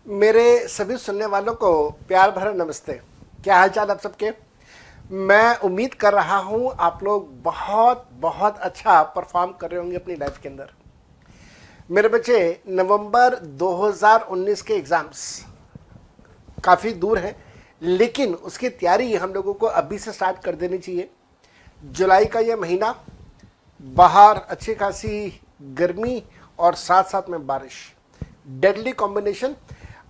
मेरे सभी सुनने वालों को प्यार भरा नमस्ते। क्या हाल चाल आप सबके। मैं उम्मीद कर रहा हूं आप लोग बहुत बहुत अच्छा परफॉर्म कर रहे होंगे अपनी लाइफ के अंदर। मेरे बच्चे, नवंबर 2019 के एग्ज़ाम्स काफ़ी दूर हैं, लेकिन उसकी तैयारी हम लोगों को अभी से स्टार्ट कर देनी चाहिए। जुलाई का ये महीना, बाहर अच्छी खासी गर्मी और साथ साथ में बारिश, डेडली कॉम्बिनेशन।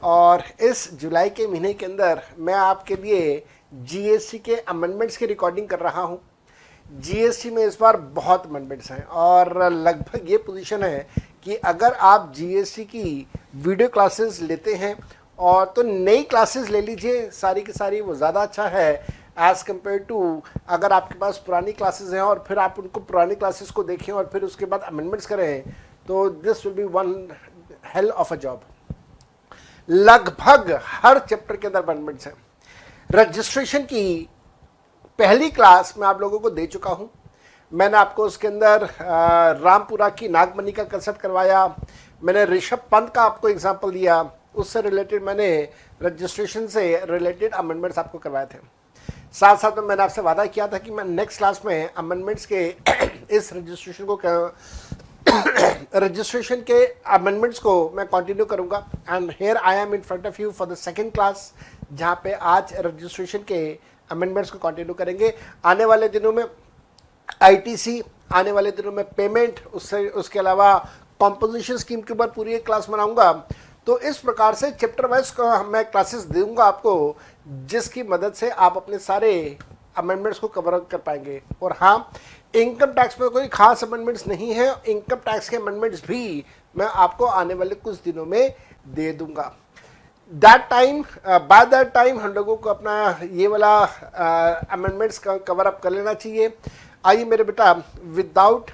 और इस जुलाई के महीने के अंदर मैं आपके लिए जीएसटी के अमेंडमेंट्स की रिकॉर्डिंग कर रहा हूं। जीएसटी में इस बार बहुत अमेंडमेंट्स हैं और लगभग ये पोजीशन है कि अगर आप जीएसटी की वीडियो क्लासेस लेते हैं और तो नई क्लासेस ले लीजिए, सारी की सारी, वो ज़्यादा अच्छा है एज़ कम्पेयर टू अगर आपके पास पुरानी क्लासेस हैं और फिर आप उनको पुरानी क्लासेस को देखें और फिर उसके बाद अमेंडमेंट्स करें, तो this will be one hell of a job. लगभग हर चैप्टर के अंदर अमेंडमेंट्स हैं। रजिस्ट्रेशन की पहली क्लास मैं आप लोगों को दे चुका हूं। मैंने आपको उसके अंदर रामपुरा की नागमणि का कंसेप्ट करवाया। मैंने ऋषभ पंत का आपको एग्जांपल दिया, उससे रिलेटेड मैंने रजिस्ट्रेशन से रिलेटेड अमेंडमेंट्स आपको करवाए थे। साथ साथ में मैंने आपसे वादा किया था कि मैं नेक्स्ट क्लास में अमेंडमेंट्स के इस रजिस्ट्रेशन के अमेंडमेंट्स को मैं कंटिन्यू करूंगा। And here I am in front of you for the second class, जहां पे आज रजिस्ट्रेशन के अमेंडमेंट्स को कंटिन्यू करेंगे। आने वाले दिनों में आईटीसी, आने वाले दिनों में पेमेंट, उसके अलावा कॉम्पोजिशन स्कीम के ऊपर पूरी एक क्लास बनाऊंगा। तो इस प्रकार से चैप्टर वाइज मैं क्लासेस दूंगा आपको, जिसकी मदद से आप अपने सारे अमेंडमेंट्स को कवर कर पाएंगे। और हाँ, इनकम टैक्स में कोई खास अमेंडमेंट्स नहीं है, इनकम टैक्स के अमेंडमेंट्स भी मैं आपको आने वाले कुछ दिनों में दे दूंगा। बाय दैट टाइम हम लोगों को अपना ये वाला अमेंडमेंट्स का कवर अप कर लेना चाहिए। आइए मेरे बेटा, without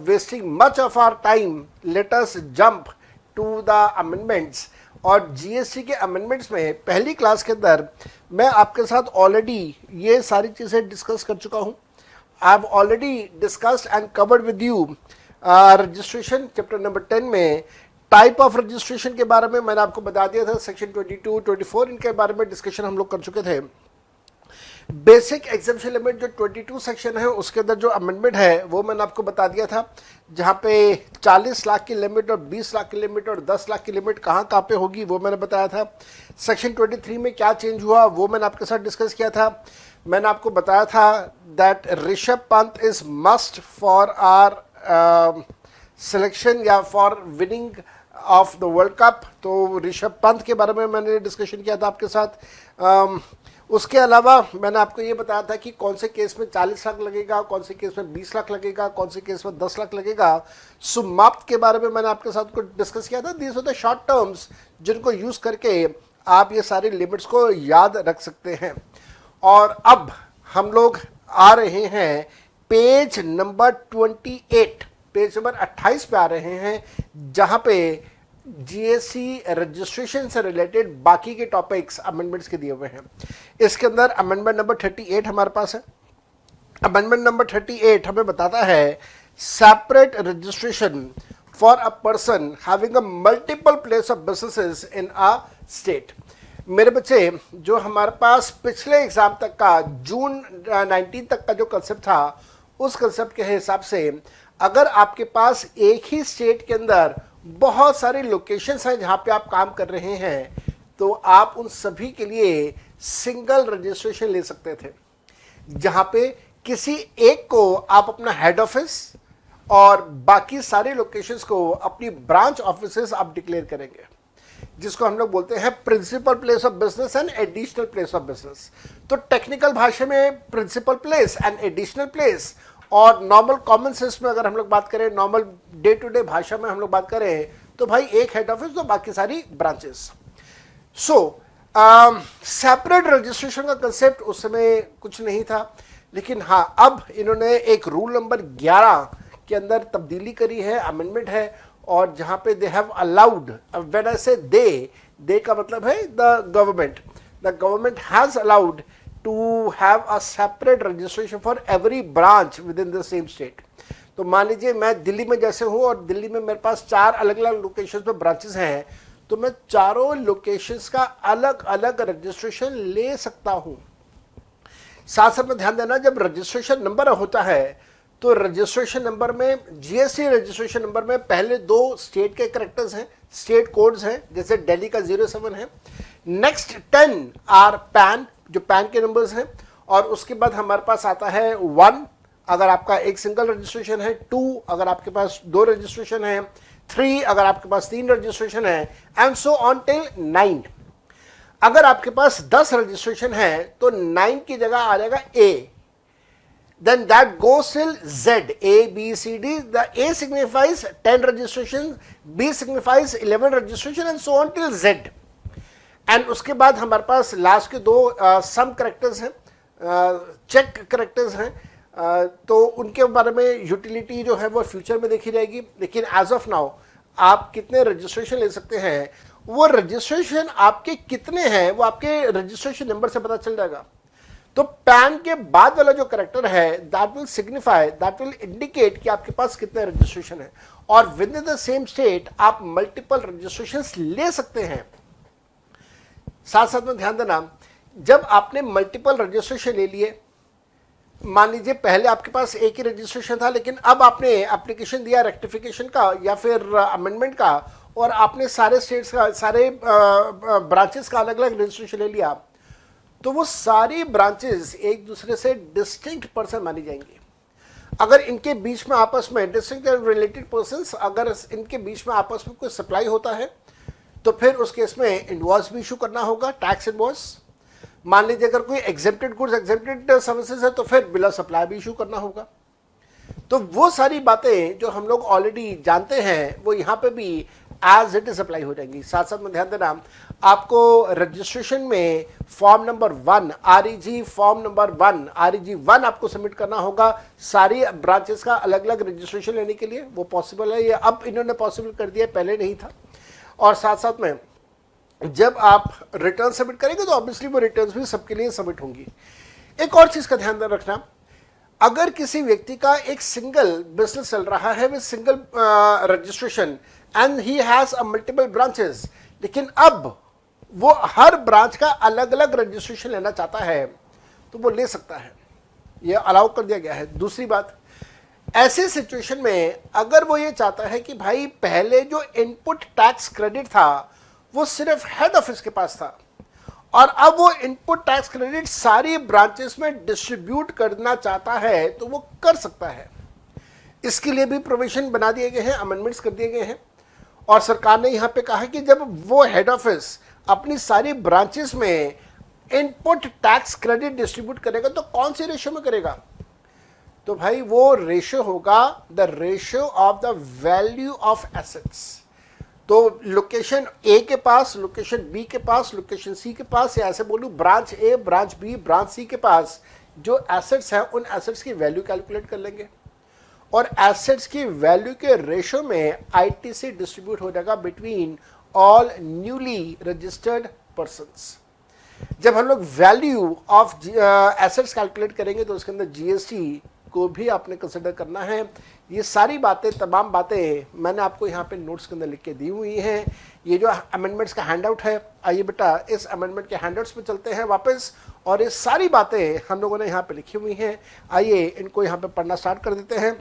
wasting much of our time, let us jump to the amendments. और जीएसटी के अमेंडमेंट्स में पहली क्लास के अंदर मैं आपके साथ ऑलरेडी ये सारी चीज़ें डिस्कस कर चुका हूँ। I have already discussed and covered with you registration chapter number 10 में। टाइप ऑफ रजिस्ट्रेशन के बारे में मैंने आपको बता दिया था, सेक्शन 22, 24 इनके बारे में डिस्कशन हम लोग कर चुके थे। बेसिक एग्जेम्पशन लिमिट जो 22 सेक्शन है, उसके अंदर जो अमेंडमेंट है वो मैंने आपको बता दिया था, जहाँ पे 40 लाख की लिमिट और 20 लाख की लिमिट और 10 लाख की लिमिट कहाँ पे होगी वो मैंने बताया था। सेक्शन 23 में क्या चेंज हुआ वो मैंने आपके साथ डिस्कस किया था। मैंने आपको बताया था that Rishabh Pant is must for our selection या for winning of the world cup. तो ऋषभ पंत के बारे में मैंने डिस्कशन किया था आपके साथ। उसके अलावा मैंने आपको ये बताया था कि कौन से केस में 40 लाख लगेगा, कौन से केस में 20 लाख लगेगा, कौन से केस में 10 लाख लगेगा। सुमाप्त के बारे में मैंने आपके साथ कुछ डिस्कस किया था। These are the short terms जिनको यूज करके आप ये सारी लिमिट्स को याद रख सकते हैं। और अब हम लोग आ रहे हैं पेज नंबर 28, पेज नंबर 28 पे आ रहे हैं, जहां पे जीएसटी रजिस्ट्रेशन से रिलेटेड बाकी के टॉपिक्स अमेंडमेंट्स के दिए हुए हैं। इसके अंदर अमेंडमेंट नंबर 38 हमारे पास है। अमेंडमेंट नंबर 38 हमें बताता है separate registration for a person having a multiple place of businesses in a state. मेरे बच्चे, जो हमारे पास पिछले एग्जाम तक का जून 19 तक का जो कंसेप्ट था, उस कंसेप्ट के हिसाब से अगर आपके पास एक ही स्टेट के अंदर बहुत सारी लोकेशंस हैं जहां पे आप काम कर रहे हैं, तो आप उन सभी के लिए सिंगल रजिस्ट्रेशन ले सकते थे, जहां पे किसी एक को आप अपना हेड ऑफिस और बाकी सारे लोकेशंस को अपनी ब्रांच ऑफिसेस आप डिक्लेयर करेंगे, जिसको हम लोग बोलते हैं principal place of business and additional place of business. तो टेक्निकल भाषा में principal place and additional place, और नॉर्मल कॉमन सेंस में अगर हम लोग बात करें, नॉर्मल डे टू डे भाषा में हम लोग बात करें, तो भाई एक हेड ऑफिस तो बाकी सारी ब्रांचेस। सो सेपरेट रजिस्ट्रेशन का कंसेप्ट उस समय कुछ नहीं था, लेकिन हाँ, अब इन्होंने एक रूल नंबर 11 के अंदर तब्दीली करी है, अमेंडमेंट है, और जहां पे they have allowed, when I से दे का मतलब है the government has allowed to have a separate registration for every branch within the same state। तो मान लीजिए मैं दिल्ली में जैसे हूँ और दिल्ली में मेरे पास 4 अलग अलग लोकेशन पे ब्रांचेस हैं, तो मैं चारों लोकेशंस का अलग अलग रजिस्ट्रेशन ले सकता हूं। साथ साथ में ध्यान देना, जब रजिस्ट्रेशन नंबर होता है तो रजिस्ट्रेशन नंबर में, जीएसटी रजिस्ट्रेशन नंबर में पहले 2 स्टेट के करेक्टर्स हैं, स्टेट कोड्स हैं, जैसे दिल्ली का 07 है। नेक्स्ट 10 आर पैन, जो पैन के नंबर्स हैं, और उसके बाद हमारे पास आता है 1 अगर आपका एक सिंगल रजिस्ट्रेशन है, 2 अगर आपके पास 2 रजिस्ट्रेशन है, 3 अगर आपके पास 3 रजिस्ट्रेशन है, एंड सो ऑन टिल 9। अगर आपके पास 10 रजिस्ट्रेशन है तो 9 की जगह आ जाएगा ए, then that goes till Z, A, B, C, D. The A signifies 10 registration, B signifies 11 registration and so on till Z. And उसके बाद हमारे पास लास्ट के 2 सम करेक्टर्स हैं, चेक करेक्टर्स हैं, तो उनके बारे में यूटिलिटी जो है वो फ्यूचर में देखी जाएगी। लेकिन एज ऑफ नाउ आप कितने रजिस्ट्रेशन ले सकते हैं, वो रजिस्ट्रेशन आपके कितने हैं वो आपके रजिस्ट्रेशन नंबर से पता चल जाएगा। तो पैन के बाद वाला जो करेक्टर है, that will signify, that will indicate कि आपके पास कितने रजिस्ट्रेशन है। और with in the same state आप मल्टीपल रजिस्ट्रेशंस ले सकते हैं। साथ साथ में ध्यान देना, जब आपने मल्टीपल रजिस्ट्रेशन ले लिए, मान लीजिए पहले आपके पास एक ही रजिस्ट्रेशन था, लेकिन अब आपने एप्लीकेशन दिया रेक्टिफिकेशन का या फिर अमेंडमेंट का, और आपने सारे स्टेट्स का, सारे ब्रांचेस का अलग अलग रजिस्ट्रेशन ले लिया, तो वो सारी ब्रांचेस एक दूसरे से डिस्टिंक्ट पर्सन मानी जाएंगी। अगर इनके बीच में आपस में डिस्टिंक्ट रिलेटेड पर्सन्स, अगर इनके बीच में आपस में कोई सप्लाई होता है तो फिर उस केस में इनवॉइस भी इशू करना होगा, टैक्स इनवॉइस। मान लीजिए अगर कोई एग्जेम्प्टेड गुड्स, एग्जेम्प्टेड सर्विसेज है तो फिर बिल ऑफ सप्लाई भी इशू करना होगा। तो वो सारी बातें जो हम लोग ऑलरेडी जानते हैं वो यहाँ पे भी एज इट इज अप्लाई हो जाएंगी। साथ साथ में ध्यान देना, आपको रजिस्ट्रेशन में form number 1 REG, form number 1 REG 1 आपको सबमिट करना होगा सारी ब्रांचेस का अलग अलग रजिस्ट्रेशन लेने के लिए। वो पॉसिबल है, ये अब इन्होंने पॉसिबल कर दिया, पहले नहीं था। और साथ साथ में जब आप रिटर्न सबमिट करेंगे तो ऑब्वियसली वो रिटर्न भी सबके लिए सबमिट होंगी। एक और चीज का ध्यान रखना, अगर किसी व्यक्ति का एक सिंगल बिजनेस चल रहा है with single registration and he has a multiple branches, लेकिन अब वो हर ब्रांच का अलग अलग रजिस्ट्रेशन लेना चाहता है तो वो ले सकता है, ये अलाउ कर दिया गया है। दूसरी बात, ऐसे सिचुएशन में अगर वो ये चाहता है कि भाई पहले जो इनपुट टैक्स क्रेडिट था वो सिर्फ हेड ऑफिस के पास था और अब वो इनपुट टैक्स क्रेडिट सारी ब्रांचेस में डिस्ट्रीब्यूट करना चाहता है तो वो कर सकता है। इसके लिए भी प्रोविजन बना दिए गए हैं, अमेंडमेंट्स कर दिए गए हैं। और सरकार ने यहाँ पे कहा है कि जब वो हेड ऑफिस अपनी सारी ब्रांचेस में इनपुट टैक्स क्रेडिट डिस्ट्रीब्यूट करेगा तो कौन सी रेशियो में करेगा, तो भाई वो रेशियो होगा the ratio of the value of assets. तो लोकेशन ए के पास, लोकेशन बी के पास, लोकेशन सी के पास, या ऐसे बोलूं ब्रांच ए, ब्रांच बी, ब्रांच सी के पास जो एसेट्स हैं उन एसेट्स की वैल्यू कैलकुलेट कर लेंगे और एसेट्स की वैल्यू के रेशियो में आईटीसी डिस्ट्रीब्यूट हो जाएगा between all newly registered persons. जब हम लोग वैल्यू ऑफ एसेट्स कैलकुलेट करेंगे तो उसके अंदर जीएसटी को भी आपने कंसिडर करना है। ये सारी बातें, तमाम बातें मैंने आपको यहाँ पे नोट्स के अंदर लिख के दी हुई हैं। ये जो अमेंडमेंट्स का हैंड आउट है, आइए बेटा इस अमेंडमेंट के हैंड आउट्स पे चलते हैं वापस, और ये सारी बातें हम लोगों ने यहाँ पे लिखी हुई हैं। आइए इनको यहाँ पे पढ़ना स्टार्ट कर देते हैं।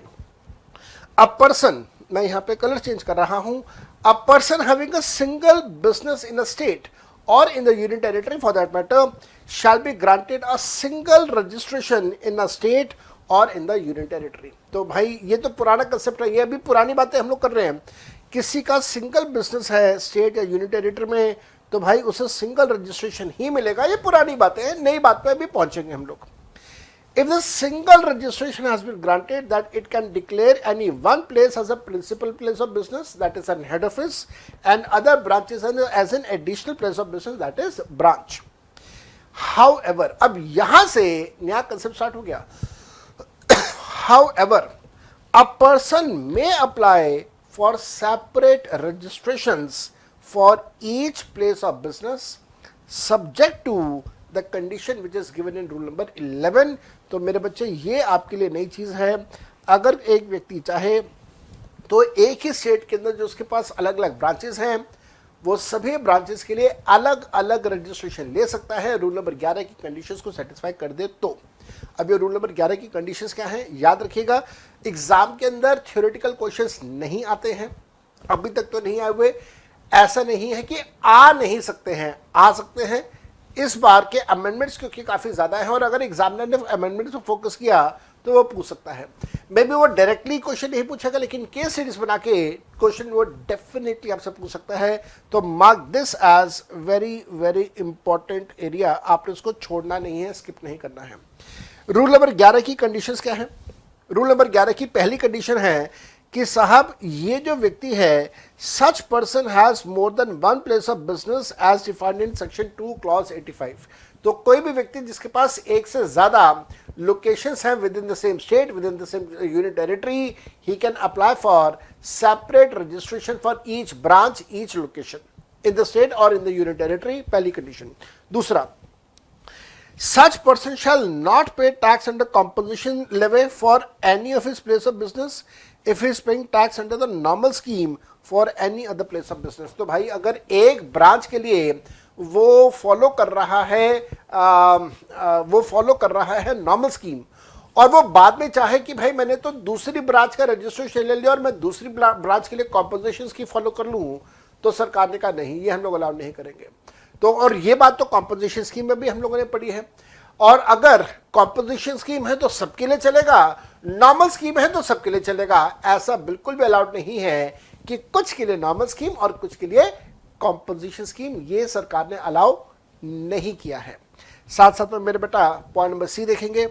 अ पर्सन, मैं यहाँ पे कलर चेंज कर रहा हूँ, a person having a single business in a state or in the union territory for that matter shall be granted a single registration in a state or in the union territory। तो भाई ये तो पुराना concept है, ये अभी पुरानी बातें हम लोग कर रहे हैं। किसी का सिंगल बिजनेस है स्टेट या यूनियन टेरिटरी में तो भाई उसे सिंगल रजिस्ट्रेशन ही मिलेगा। ये पुरानी बातें हैं, नई बात पे अभी पहुंचेंगे हम लोग। If the single registration has been granted, that it can declare any one place as a principal place of business, that is an head office, and other branches as an additional place of business, that is branch. However, अब यहां से नया concept start हो गया। However, a person may apply for separate registrations for each place of business, subject to the condition which is given in rule number 11। तो मेरे बच्चे ये आपके लिए नई चीज़ है। अगर एक व्यक्ति चाहे तो एक ही स्टेट के अंदर जो उसके पास अलग अलग ब्रांचेस हैं वो सभी ब्रांचेस के लिए अलग अलग रजिस्ट्रेशन ले सकता है, रूल नंबर 11 की कंडीशंस को सेटिस्फाई कर दे तो। अब ये रूल नंबर 11 की कंडीशंस क्या है, याद रखिएगा, एग्जाम के अंदर थ्योरेटिकल क्वेश्चंस नहीं आते हैं, अभी तक तो नहीं आए हुए। ऐसा नहीं है कि आ नहीं सकते हैं, आ सकते हैं। इस बार के अमेंडमेंट्स क्योंकि काफ़ी ज़्यादा है और अगर एग्जामिनर ने अमेंडमेंट्स पर फोकस किया तो वो पूछ सकता है। मे बी वो डायरेक्टली क्वेश्चन नहीं पूछेगा, लेकिन केस सीरीज बना के क्वेश्चन वो डेफिनेटली आपसे पूछ सकता है। तो mark this as very very important area, आपने उसको छोड़ना नहीं है, स्किप नहीं करना है। रूल नंबर 11 की कंडीशंस क्या है? रूल नंबर 11 की पहली कंडीशन है कि साहब ये जो व्यक्ति है, such person has more than one place of business as defined in section 2 clause 85। तो कोई भी व्यक्ति जिसके पास एक से ज्यादा लोकेशंस हैं with in the same state, with in the same union territory, he can apply for separate registration for each branch, each location in the state और इन द यूनियन टेरिटरी, पहली कंडीशन। दूसरा, such person shall not pay tax under composition levy for any of his place of business if he is paying tax under the normal scheme for any other place of business। तो भाई अगर एक branch के लिए वो follow कर रहा है नॉर्मल स्कीम और वो बाद में चाहे कि भाई मैंने तो दूसरी ब्रांच का रजिस्ट्रेशन ले लिया और मैं दूसरी ब्रांच के लिए कॉम्पोजिशन की फॉलो कर लूँ, तो सरकार ने कहा नहीं, ये हम लोग अलाउ नहीं करेंगे। तो और ये बात तो कॉम्पोजिशन स्कीम में भी हम लोगों ने पढ़ी है। और अगर कॉम्पोजिशन स्कीम है तो सबके लिए चलेगा, नॉर्मल स्कीम है तो सबके लिए चलेगा। ऐसा बिल्कुल भी अलाउड नहीं है कि कुछ के लिए नॉर्मल स्कीम और कुछ के लिए कॉम्पोजिशन स्कीम, ये सरकार ने अलाउ नहीं किया है। साथ साथ में मेरे बेटा पॉइंट नंबर सी देखेंगे,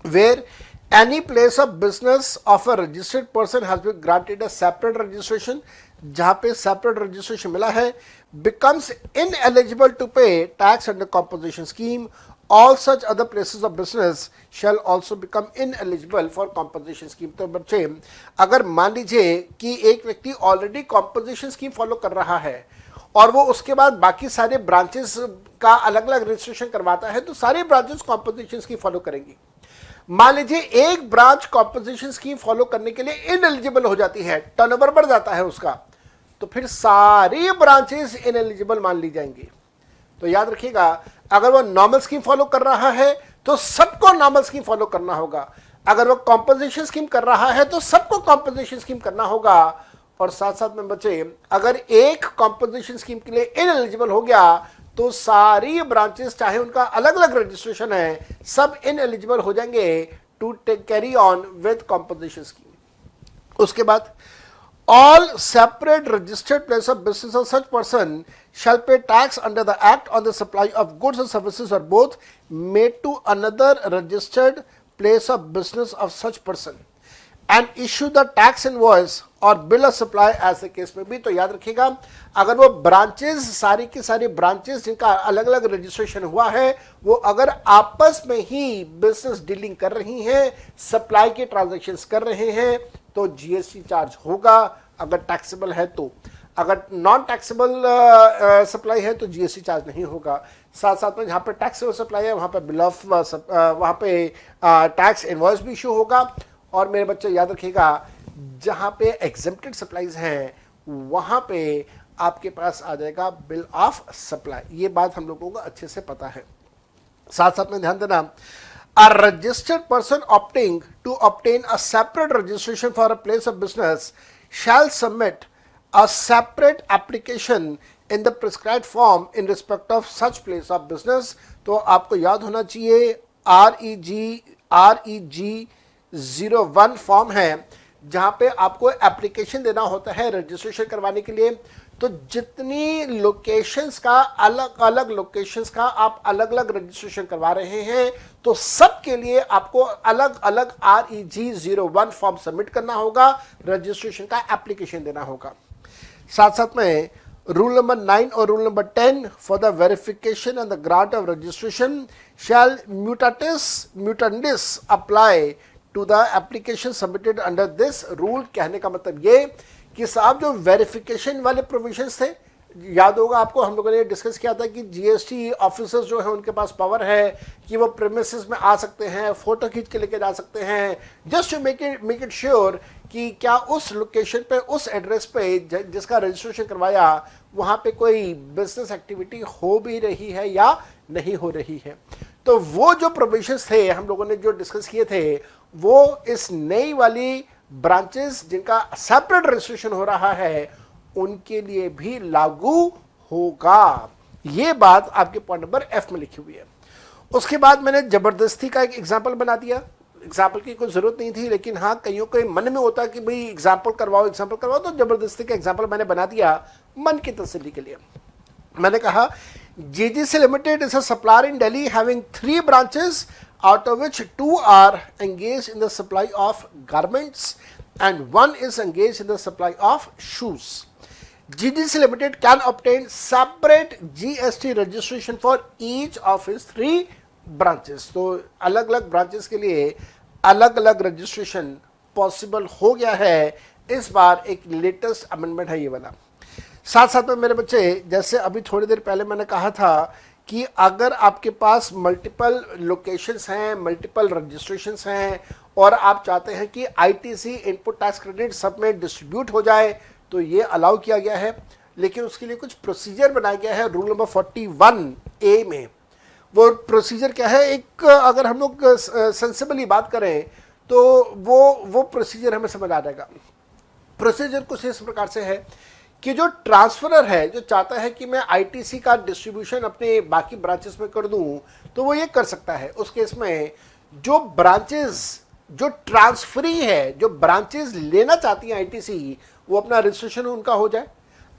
where any place of business of a registered person has been granted a separate registration, जहां पे सेपरेट रजिस्ट्रेशन मिला है, becomes ineligible to pay tax under composition scheme. All such other places of business shall also become ineligible for composition scheme। तो बच्चे अगर मान लीजिए कि एक व्यक्ति ऑलरेडी composition scheme फॉलो कर रहा है और वो उसके बाद बाकी सारे ब्रांचेस का अलग अलग रजिस्ट्रेशन करवाता है, तो सारी ब्रांचेस composition scheme फॉलो करेंगी। मान लीजिए एक ब्रांच कॉम्पोजिशन स्कीम फॉलो करने के लिए इनएलिजिबल हो जाती है, टर्नओवर बढ़ जाता है उसका, तो फिर सारी ब्रांचेस इनएलिजिबल मान ली जाएंगी। तो याद रखिएगा, अगर वो नॉर्मल स्कीम फॉलो कर रहा है तो सबको नॉर्मल स्कीम फॉलो करना होगा, अगर वो कॉम्पोजिशन स्कीम कर रहा है तो सबको कॉम्पोजिशन स्कीम करना होगा। और साथ साथ में बच्चे अगर एक कॉम्पोजिशन स्कीम के लिए इनएलिजिबल हो गया तो सारी ब्रांचेस चाहे उनका अलग अलग रजिस्ट्रेशन है, सब इनएलिजिबल हो जाएंगे to carry on with composition scheme. उसके बाद all separate registered place of business of such person shall pay tax under the act on the supply of goods and services or both made to another registered place of business of such person and issue the tax invoice or bill of supply as the case may be। तो याद रखिएगा, अगर वो branches सारी की सारी branches जिनका अलग अलग रजिस्ट्रेशन हुआ है, वो अगर आपस में ही बिजनेस डीलिंग कर रही हैं, सप्लाई के ट्रांजैक्शंस कर रहे हैं, तो जीएसटी चार्ज होगा अगर टैक्सेबल है तो। अगर नॉन टैक्सेबल सप्लाई है तो जीएसटी चार्ज नहीं होगा। साथ साथ में जहाँ पे टैक्सेबल सप्लाई है वहाँ पे बिल ऑफ वहाँ पे टैक्स इनवॉइस भी इशू होगा। और मेरे बच्चे याद रखिएगा, जहाँ पे एग्जेम्प्टेड सप्लाईज हैं वहाँ पे आपके पास आ जाएगा बिल ऑफ सप्लाई। ये बात हम लोगों को अच्छे से पता है। साथ साथ में ध्यान देना, a registered person opting to obtain a separate registration for a place of business shall submit a separate application in the prescribed form in respect of such place of business। तो आपको याद होना चाहिए REG 01 फॉर्म है जहां पे आपको application देना होता है रजिस्ट्रेशन करवाने के लिए। तो जितनी लोकेशंस का अलग अलग लोकेशंस का आप अलग अलग रजिस्ट्रेशन करवा रहे हैं, तो सब के लिए आपको अलग अलग REG 01 फॉर्म सबमिट करना होगा, रजिस्ट्रेशन का एप्लीकेशन देना होगा। साथ साथ में रूल नंबर 9 और rule number 10 for the verification and the grant of registration shall mutandis apply to the application submitted under this rule. कहने का मतलब ये कि साहब जो वेरिफिकेशन वाले प्रोविजंस थे, याद होगा आपको, हम लोगों ने डिस्कस किया था कि जीएसटी ऑफिसर्स जो है उनके पास पावर है कि वो प्रेमिसेस में आ सकते हैं, फोटो खींच के लेके जा सकते हैं, just to make it sure कि क्या उस लोकेशन पे, उस एड्रेस पे जिसका रजिस्ट्रेशन करवाया, वहाँ पे कोई बिजनेस एक्टिविटी हो भी रही है या नहीं हो रही है। तो वो जो प्रोविजंस थे हम लोगों ने जो डिस्कस किए थे, वो इस नई वाली ब्रांचेस जिनका सेपरेट रजिस्ट्रेशन हो रहा है उनके लिए भी लागू होगा। ये बात आपके पॉइंट नंबर एफ में लिखी हुई है। उसके बाद मैंने जबरदस्ती का एक एग्जाम्पल बना दिया। एग्जाम्पल की कोई जरूरत नहीं थी, लेकिन हाँ कईयों के मन में होता कि भाई एग्जाम्पल करवाओ, तो जबरदस्ती का एग्जाम्पल मैंने बना दिया मन की तसल्ली के लिए। मैंने कहा GGC limited is a supplier in Delhi having 3 branches, out of which 2 are engaged in the supply of garments and 1 is engaged in the supply of shoes. GDC Limited can obtain separate GST registration for each of its 3 branches. तो अलग अलग branches के लिए अलग अलग registration possible हो गया है। इस बार एक लेटेस्ट अमेंडमेंट है ये वाला। साथ साथ में मेरे बच्चे, जैसे अभी थोड़ी देर पहले मैंने कहा था कि अगर आपके पास मल्टीपल लोकेशंस हैं, मल्टीपल रजिस्ट्रेशंस हैं और आप चाहते हैं कि आईटीसी इनपुट टैक्स क्रेडिट सब में डिस्ट्रीब्यूट हो जाए, तो ये अलाउ किया गया है। लेकिन उसके लिए कुछ प्रोसीजर बनाया गया है रूल नंबर 41A में। वो प्रोसीजर क्या है, एक अगर हम लोग सेंसिबली बात करें तो वो प्रोसीजर हमें समझ आ जाएगा। प्रोसीजर कुछ इस प्रकार से है कि जो ट्रांसफरर है, जो चाहता है कि मैं आईटीसी का डिस्ट्रीब्यूशन अपने बाकी ब्रांचेस में कर दूं, तो वो ये कर सकता है। उस केस में जो ब्रांचेस, जो ट्रांसफरी है, जो ब्रांचेस लेना चाहती हैं आईटीसी, वो अपना रजिस्ट्रेशन उनका हो जाए।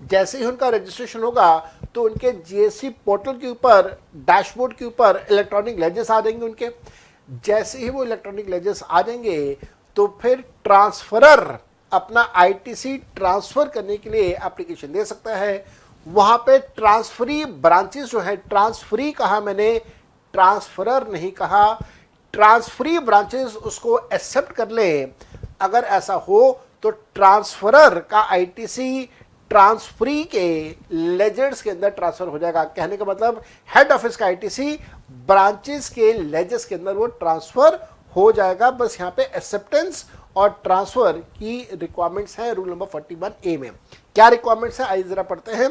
जैसे ही उनका रजिस्ट्रेशन होगा तो उनके जीएसटी पोर्टल के ऊपर, डैशबोर्ड के ऊपर इलेक्ट्रॉनिक लेजर्स आ जाएंगे उनके। जैसे ही वो इलेक्ट्रॉनिक लेजर्स आ जाएंगे तो फिर ट्रांसफरर अपना आईटीसी ट्रांसफर करने के लिए एप्लीकेशन दे सकता है। वहां पे ट्रांसफरी ब्रांचेस जो है, ट्रांसफरी कहा मैंने, ट्रांसफरर नहीं कहा, ट्रांसफरी ब्रांचेस उसको एक्सेप्ट कर ले। अगर ऐसा हो तो ट्रांसफरर का आईटीसी ट्रांसफरी के लेजर्स के अंदर ट्रांसफर हो जाएगा। कहने का मतलब हेड ऑफिस का आईटीसी ब्रांचेस के लेजर्स के अंदर वो ट्रांसफर हो जाएगा। बस यहाँ पे एक्सेप्टेंस और ट्रांसफर की रिक्वायरमेंट्स हैं रूल नंबर 41A में। क्या रिक्वायरमेंट्स हैं, आइए जरा पढ़ते हैं।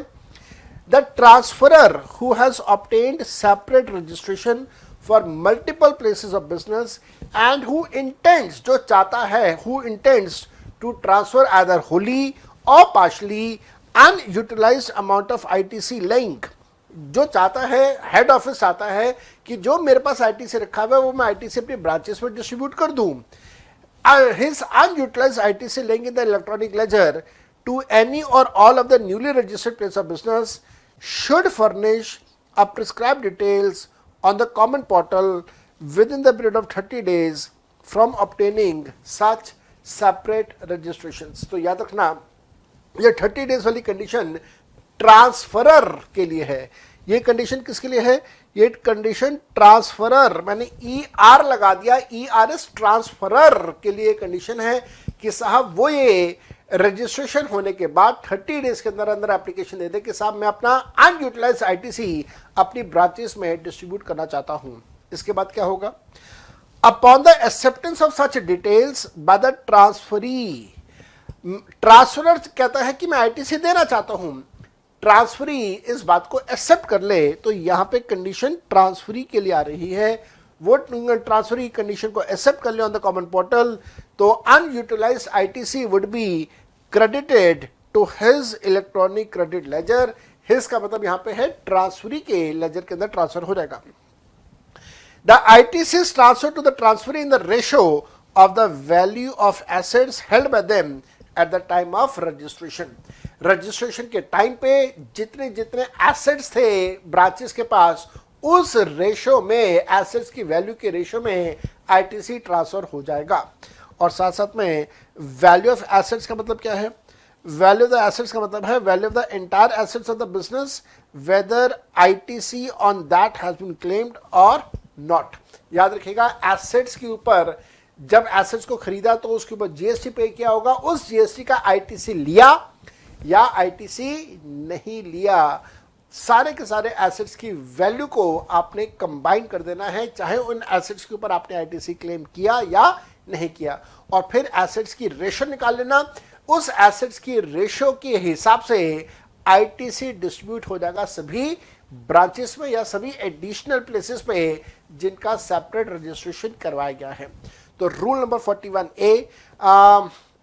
The transferor who has obtained separate registration for multiple places of business and who intends, जो चाहता है, who intends to transfer either wholly और partially unutilized amount of ITC link, जो चाहता है, हेड ऑफिस चाहता है कि जो मेरे पास आईटीसी रखा हुआ है वो मैं आईटीसी अपनी ब्रांचेस में डिस्ट्रीब्यूट कर दूं। His unutilized ITC link in the electronic ledger to any or all of the newly registered place of business should furnish a prescribed details on the common portal within the period of 30 days from obtaining such separate registrations. तो याद रखना, ये 30 days वाली condition transferor के लिए है। ये condition किसके लिए है, ये कंडीशन ट्रांसफरर, मैंने ER लगा दिया, ERS ट्रांसफरर के लिए कंडीशन है कि साहब वो ये रजिस्ट्रेशन होने के बाद 30 डेज के अंदर अंदर एप्लीकेशन दे दे कि साहब मैं अपना अनयूटिलाइज्ड आईटीसी अपनी ब्रांचेस में डिस्ट्रीब्यूट करना चाहता हूं। इसके बाद क्या होगा, upon the acceptance of such details by the transferee, transferor कहता है कि मैं आईटीसी देना चाहता हूं, ट्रांसफरी इस बात को एक्सेप्ट कर ले, तो यहां पे कंडीशन ट्रांसफरी के लिए आ रही है। वो ट्रांसफरी कंडीशन को एक्सेप्ट कर ले ऑन द कॉमन पोर्टल, तो unutilized ITC would be credited to his electronic credit ledger. His का मतलब यहां पे है ट्रांसफरी के लेजर के अंदर ट्रांसफर हो जाएगा। The ITC is transfer to the transferee in the ratio of the value of assets held by them at the time of registration. Registration के टाइम पे जितने जितने एसेट्स थे ब्रांचेस के पास, उस रेशो में, एसेट्स की वैल्यू के रेशो में आईटीसी ट्रांसफर हो जाएगा। और साथ साथ में वैल्यू ऑफ एसेट्स का मतलब क्या है, वैल्यू ऑफ द एसेट्स का मतलब है value of the entire assets of the business whether ITC on that has been claimed और नॉट। याद रखिएगा, एसेट्स के ऊपर जब एसेट्स को खरीदा तो उसके ऊपर जीएसटी पे किया होगा, उस जीएसटी का आईटीसी लिया या आईटीसी नहीं लिया। सारे के सारे एसेट्स की वैल्यू को आपने कंबाइन कर देना है, चाहे उन एसेट्स के ऊपर आपने आईटीसी क्लेम किया या नहीं किया, और फिर एसेट्स की रेशो निकाल लेना। उस एसेट्स की रेशो के हिसाब से आईटीसी डिस्ट्रीब्यूट हो जाएगा सभी ब्रांचेस में या सभी एडिशनल प्लेसेस पे जिनका सेपरेट रजिस्ट्रेशन करवाया गया है। तो rule number 41A,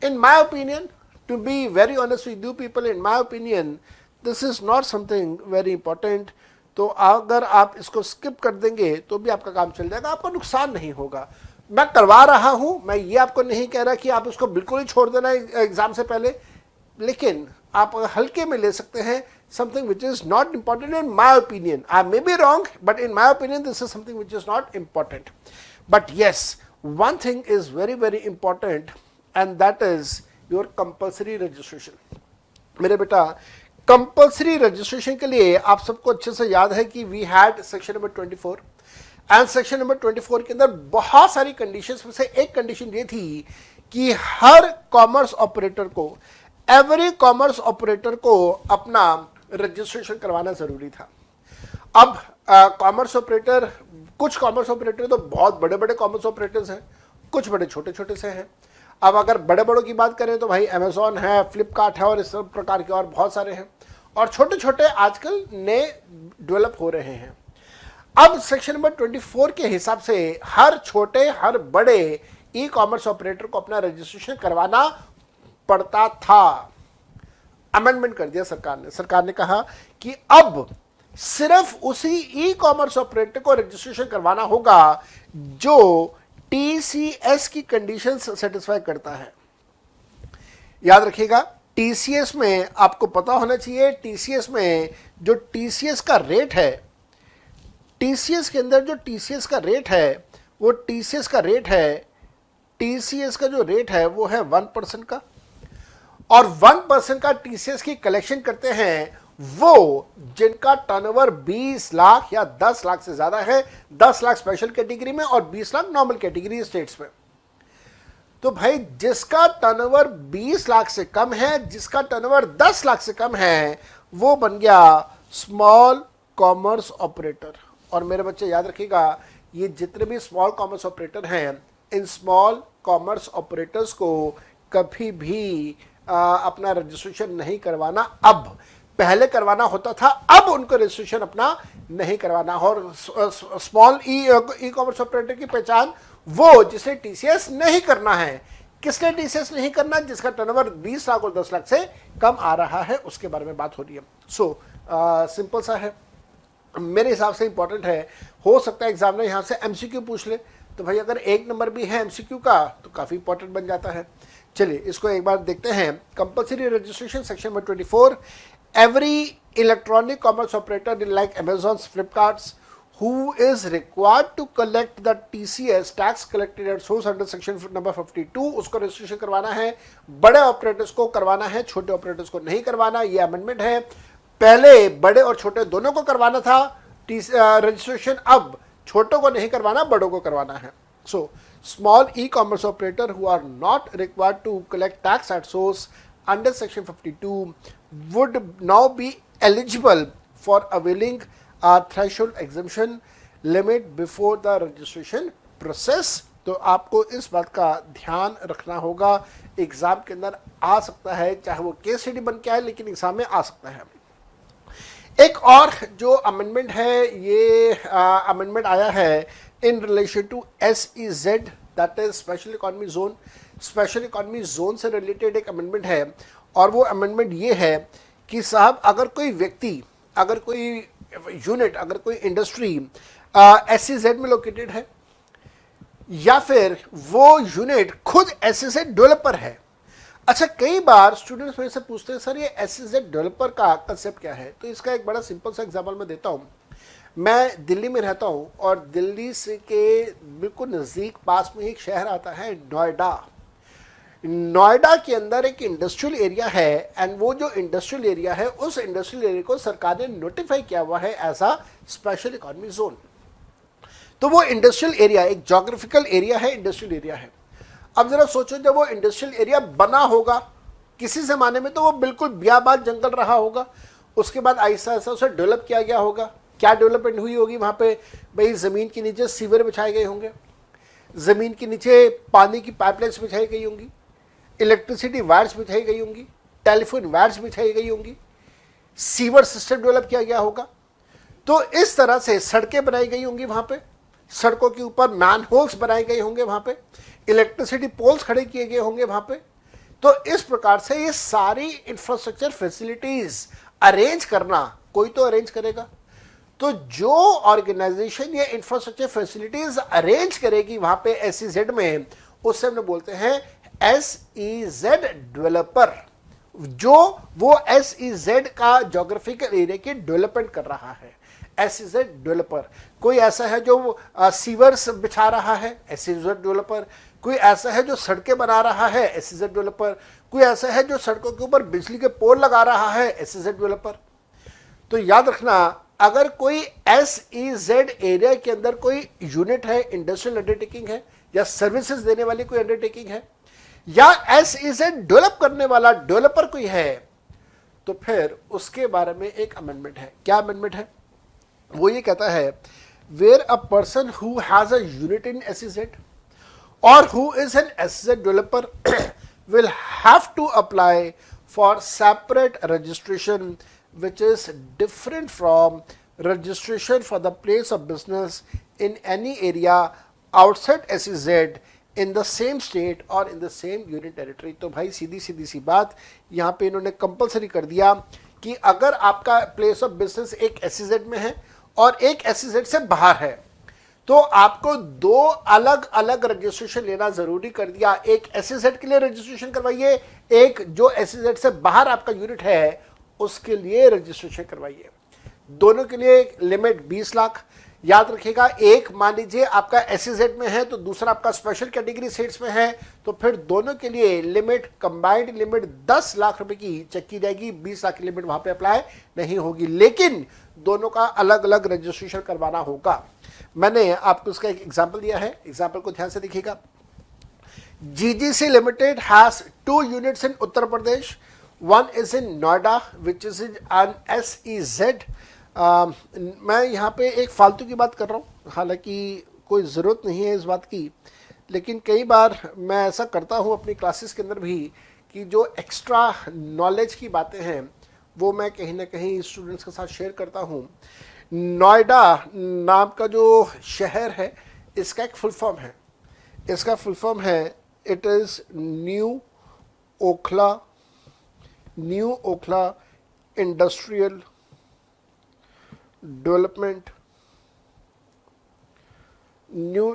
in my opinion, to be very honest with you people, in my opinion this is not something very important. तो अगर आप इसको स्किप कर देंगे तो भी आपका काम चल जाएगा, आपका नुकसान नहीं होगा। मैं करवा रहा हूं, मैं ये आपको नहीं कह रहा कि आप इसको बिल्कुल ही छोड़ देना एग्जाम से पहले, लेकिन आप हल्के में ले सकते हैं something which is not important in my opinion. I may be wrong, but in my opinion this is something which is not important. But yes, one thing is very very important, and that is your compulsory registration. मेरे बेटा, compulsory registration के लिए आप सबको अच्छे से याद है कि we had section number 24, and section number 24 के अंदर बहुत सारी कंडीशंस में से एक कंडीशन ये थी कि हर कॉमर्स ऑपरेटर को, एवरी कॉमर्स ऑपरेटर को अपना रजिस्ट्रेशन करवाना जरूरी था। अब कॉमर्स ऑपरेटर, कुछ कॉमर्स ऑपरेटर तो बहुत बड़े बड़े कॉमर्स ऑपरेटर्स हैं, कुछ बड़े छोटे छोटे से हैं। अब अगर बड़े बड़ों की बात करें तो भाई अमेजॉन है, फ्लिपकार्ट है और इस प्रकार के और बहुत सारे हैं, और छोटे छोटे आजकल नए डेवलप हो रहे हैं। अब सेक्शन नंबर 24 के हिसाब से हर छोटे हर बड़े ई कॉमर्स ऑपरेटर को अपना रजिस्ट्रेशन करवाना पड़ता था। अमेंडमेंट कर दिया सरकार ने। सरकार ने कहा कि अब सिर्फ उसी ई कॉमर्स ऑपरेटर को रजिस्ट्रेशन करवाना होगा जो टीसीएस की कंडीशंस सेटिस्फाई करता है। याद रखिएगा, टीसीएस में आपको पता होना चाहिए, टीसीएस में जो टीसीएस का रेट है, टीसीएस के अंदर जो टीसीएस का रेट है वो टीसीएस का रेट है, टीसीएस का जो रेट है वो है 1% का, और 1% का टीसीएस की कलेक्शन करते हैं वो जिनका टर्नओवर 20 लाख या 10 लाख से ज्यादा है, 10 लाख स्पेशल कैटेगरी में और 20 लाख नॉर्मल कैटेगरी स्टेट्स में। तो भाई जिसका टर्नओवर 20 लाख से कम है, जिसका टर्नओवर 10 लाख से कम है, वो बन गया स्मॉल कॉमर्स ऑपरेटर। और मेरे बच्चे याद रखिएगा, ये जितने भी स्मॉल कॉमर्स ऑपरेटर हैं, इन स्मॉल कॉमर्स ऑपरेटर्स को कभी भी अपना रजिस्ट्रेशन नहीं करवाना। अब पहले करवाना होता था, अब उनको रजिस्ट्रेशन अपना नहीं करवाना। और स्मॉल ई कॉमर्स ऑपरेटर की पहचान वो जिसने टीसीएस नहीं करना है। किसने टीसीएस नहीं करना? जिसका टर्नओवर 20 लाख और 10 लाख से कम आ रहा है, उसके बारे में बात हो रही है। सो सिंपल सा है, मेरे हिसाब से इंपॉर्टेंट है। हो सकता है एग्जामिनर यहाँ से एमसीक्यू पूछ ले, तो भाई अगर 1 नंबर भी है एमसीक्यू का तो काफी इंपॉर्टेंट बन जाता है। चलिए इसको एक बार देखते हैं। Compulsory registration section number 24, every electronic commerce operator like Amazon, Flipkart's who is required to collect the TCS tax collected at source under section number 52, उसको रजिस्ट्रेशन करवाना है। बड़े ऑपरेटर्स को करवाना है, छोटे ऑपरेटर्स को नहीं करवाना। ये अमेंडमेंट है। पहले बड़े और छोटे दोनों को करवाना था रजिस्ट्रेशन, अब छोटों को नहीं करवाना, बड़ों को करवाना है। So small e commerce operator who are not required to collect tax at source under section 52 would now be eligible for availing a threshold exemption limit before the registration process। तो आपको इस बात का ध्यान रखना होगा। एग्जाम के अंदर आ सकता है, चाहे वो केस स्टडी बन के आए, लेकिन एग्जाम में आ सकता है। एक और जो अमेंडमेंट है, ये अमेंडमेंट आया है in relation to SEZ, that is special economy zone. Special economy zone से रिलेटेड एक अमेंडमेंट है, और वो अमेंडमेंट ये है कि साहब अगर कोई व्यक्ति, अगर कोई यूनिट, अगर कोई इंडस्ट्री SEZ में लोकेटेड है, या फिर वो यूनिट खुद SEZ डेवलपर है। अच्छा, कई बार स्टूडेंट्स मेरे से पूछते हैं सर ये SEZ डेवलपर का कंसेप्ट क्या है? तो इसका एक बड़ा सिंपल सा एग्जांपल मैं देता हूँ। मैं दिल्ली में रहता हूँ, और दिल्ली से के बिल्कुल नज़दीक पास में एक शहर आता है नोएडा। नोएडा के अंदर एक इंडस्ट्रियल एरिया है, एंड वो जो इंडस्ट्रियल एरिया है, उस इंडस्ट्रियल एरिया को सरकार ने नोटिफाई किया हुआ है as a special economy zone. तो वो इंडस्ट्रियल एरिया एक ज्योग्राफिकल एरिया है, इंडस्ट्रियल एरिया है। अब जरा सोचो, जब वो इंडस्ट्रियल एरिया बना होगा किसी ज़माने में तो वो बिल्कुल बियाबान जंगल रहा होगा, उसके बाद आहिस्ता आहिस्ता उसे डेवलप किया गया होगा। क्या डेवलपमेंट हुई होगी वहाँ पे? भाई ज़मीन के नीचे सीवर बिछाए गए होंगे, ज़मीन के नीचे पानी की पाइपलाइन्स बिछाई गई होंगी, इलेक्ट्रिसिटी वायर्स बिछाई गई होंगी, टेलीफोन वायर्स बिछाई गई होंगी, सीवर सिस्टम डेवलप किया गया होगा। तो इस तरह से सड़कें बनाई गई होंगी वहाँ पे, सड़कों के ऊपर मैन होल्स बनाए गए होंगे वहाँ पे, इलेक्ट्रिसिटी पोल्स खड़े किए गए होंगे वहाँ पे। तो इस प्रकार से ये सारी इंफ्रास्ट्रक्चर फैसिलिटीज अरेंज करना, कोई तो अरेंज करेगा। तो जो ऑर्गेनाइजेशन ये इंफ्रास्ट्रक्चर फैसिलिटीज अरेंज करेगी वहां पे SEZ में, उससे हम बोलते हैं SEZ डेवलपर, जो वो SEZ का ज्योग्राफिकल एरिया की डेवलपमेंट कर रहा है, SEZ डेवलपर। कोई ऐसा है जो सीवर्स बिछा रहा है, SEZ डेवलपर। कोई ऐसा है जो सड़कें बना रहा है, SEZ डेवलपर। कोई ऐसा है जो सड़कों के ऊपर बिजली के पोल लगा रहा है, SEZ डेवलपर। तो याद रखना, अगर कोई SEZ एरिया के अंदर कोई यूनिट है, इंडस्ट्रियल अंडरटेकिंग है, या सर्विसेज देने वाली कोई अंडरटेकिंग है, या SEZ डेवलप करने वाला डेवलपर कोई है, तो फिर उसके बारे में एक अमेंडमेंट है। क्या अमेंडमेंट है? वो ये कहता है, where a person who has a unit in SEZ or who is an SEZ developer will have to apply for separate registration which is different from registration for the place of business in any area outside SEZ in the same state or in the same union territory। तो भाई सीधी सी बात यहाँ पे इन्होंने compulsory कर दिया कि अगर आपका प्लेस ऑफ बिजनेस एक SEZ में है और एक SEZ से बाहर है, तो आपको दो अलग अलग रजिस्ट्रेशन लेना जरूरी कर दिया। एक SEZ के लिए रजिस्ट्रेशन करवाइए, एक जो SEZ से बाहर आपका यूनिट है उसके लिए रजिस्ट्रेशन करवाइए। दोनों के लिए लिमिट 20 लाख। याद रखिएगा, एक मान लीजिए आपका SEZ में है तो दूसरा आपका स्पेशल कैटेगरी स्टेट्स में है, तो फिर दोनों के लिए लिमिट, कंबाइंड लिमिट 10 लाख रुपए की चेक की जाएगी। 20 लाख की लिमिट वहां पे अप्लाई नहीं होगी, लेकिन दोनों का अलग अलग रजिस्ट्रेशन करवाना होगा। मैंने आपको उसका एक एग्जाम्पल दिया है, एग्जाम्पल को ध्यान से देखिएगा। GGC limited has 2 units in Uttar Pradesh, one is in Noida which is in an SEZ। मैं यहाँ पे एक फालतू की बात कर रहा हूँ, हालांकि कोई ज़रूरत नहीं है इस बात की, लेकिन कई बार मैं ऐसा करता हूँ अपनी क्लासेस के अंदर भी कि जो एक्स्ट्रा नॉलेज की बातें हैं वो मैं कहीं ना कहीं स्टूडेंट्स के साथ शेयर करता हूँ। नोएडा नाम का जो शहर है, इसका एक फुल फॉर्म है, इसका फुल फॉर्म है it is new Okhla industrial development, new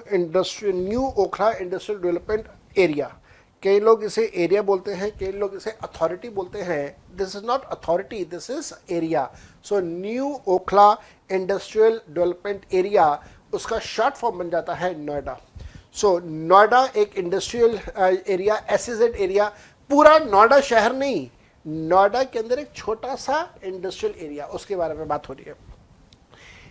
Okhla industrial development area. कई लोग इसे एरिया बोलते हैं, कई लोग इसे अथॉरिटी बोलते हैं। This is not authority, this is area. So new Okhla industrial development area, उसका शॉर्ट फॉर्म बन जाता है नोएडा। सो नोएडा एक इंडस्ट्रियल एरिया, SEZ एरिया, पूरा नोएडा शहर नहीं, नोएडा के अंदर एक छोटा सा इंडस्ट्रियल एरिया, उसके बारे में बात हो रही है।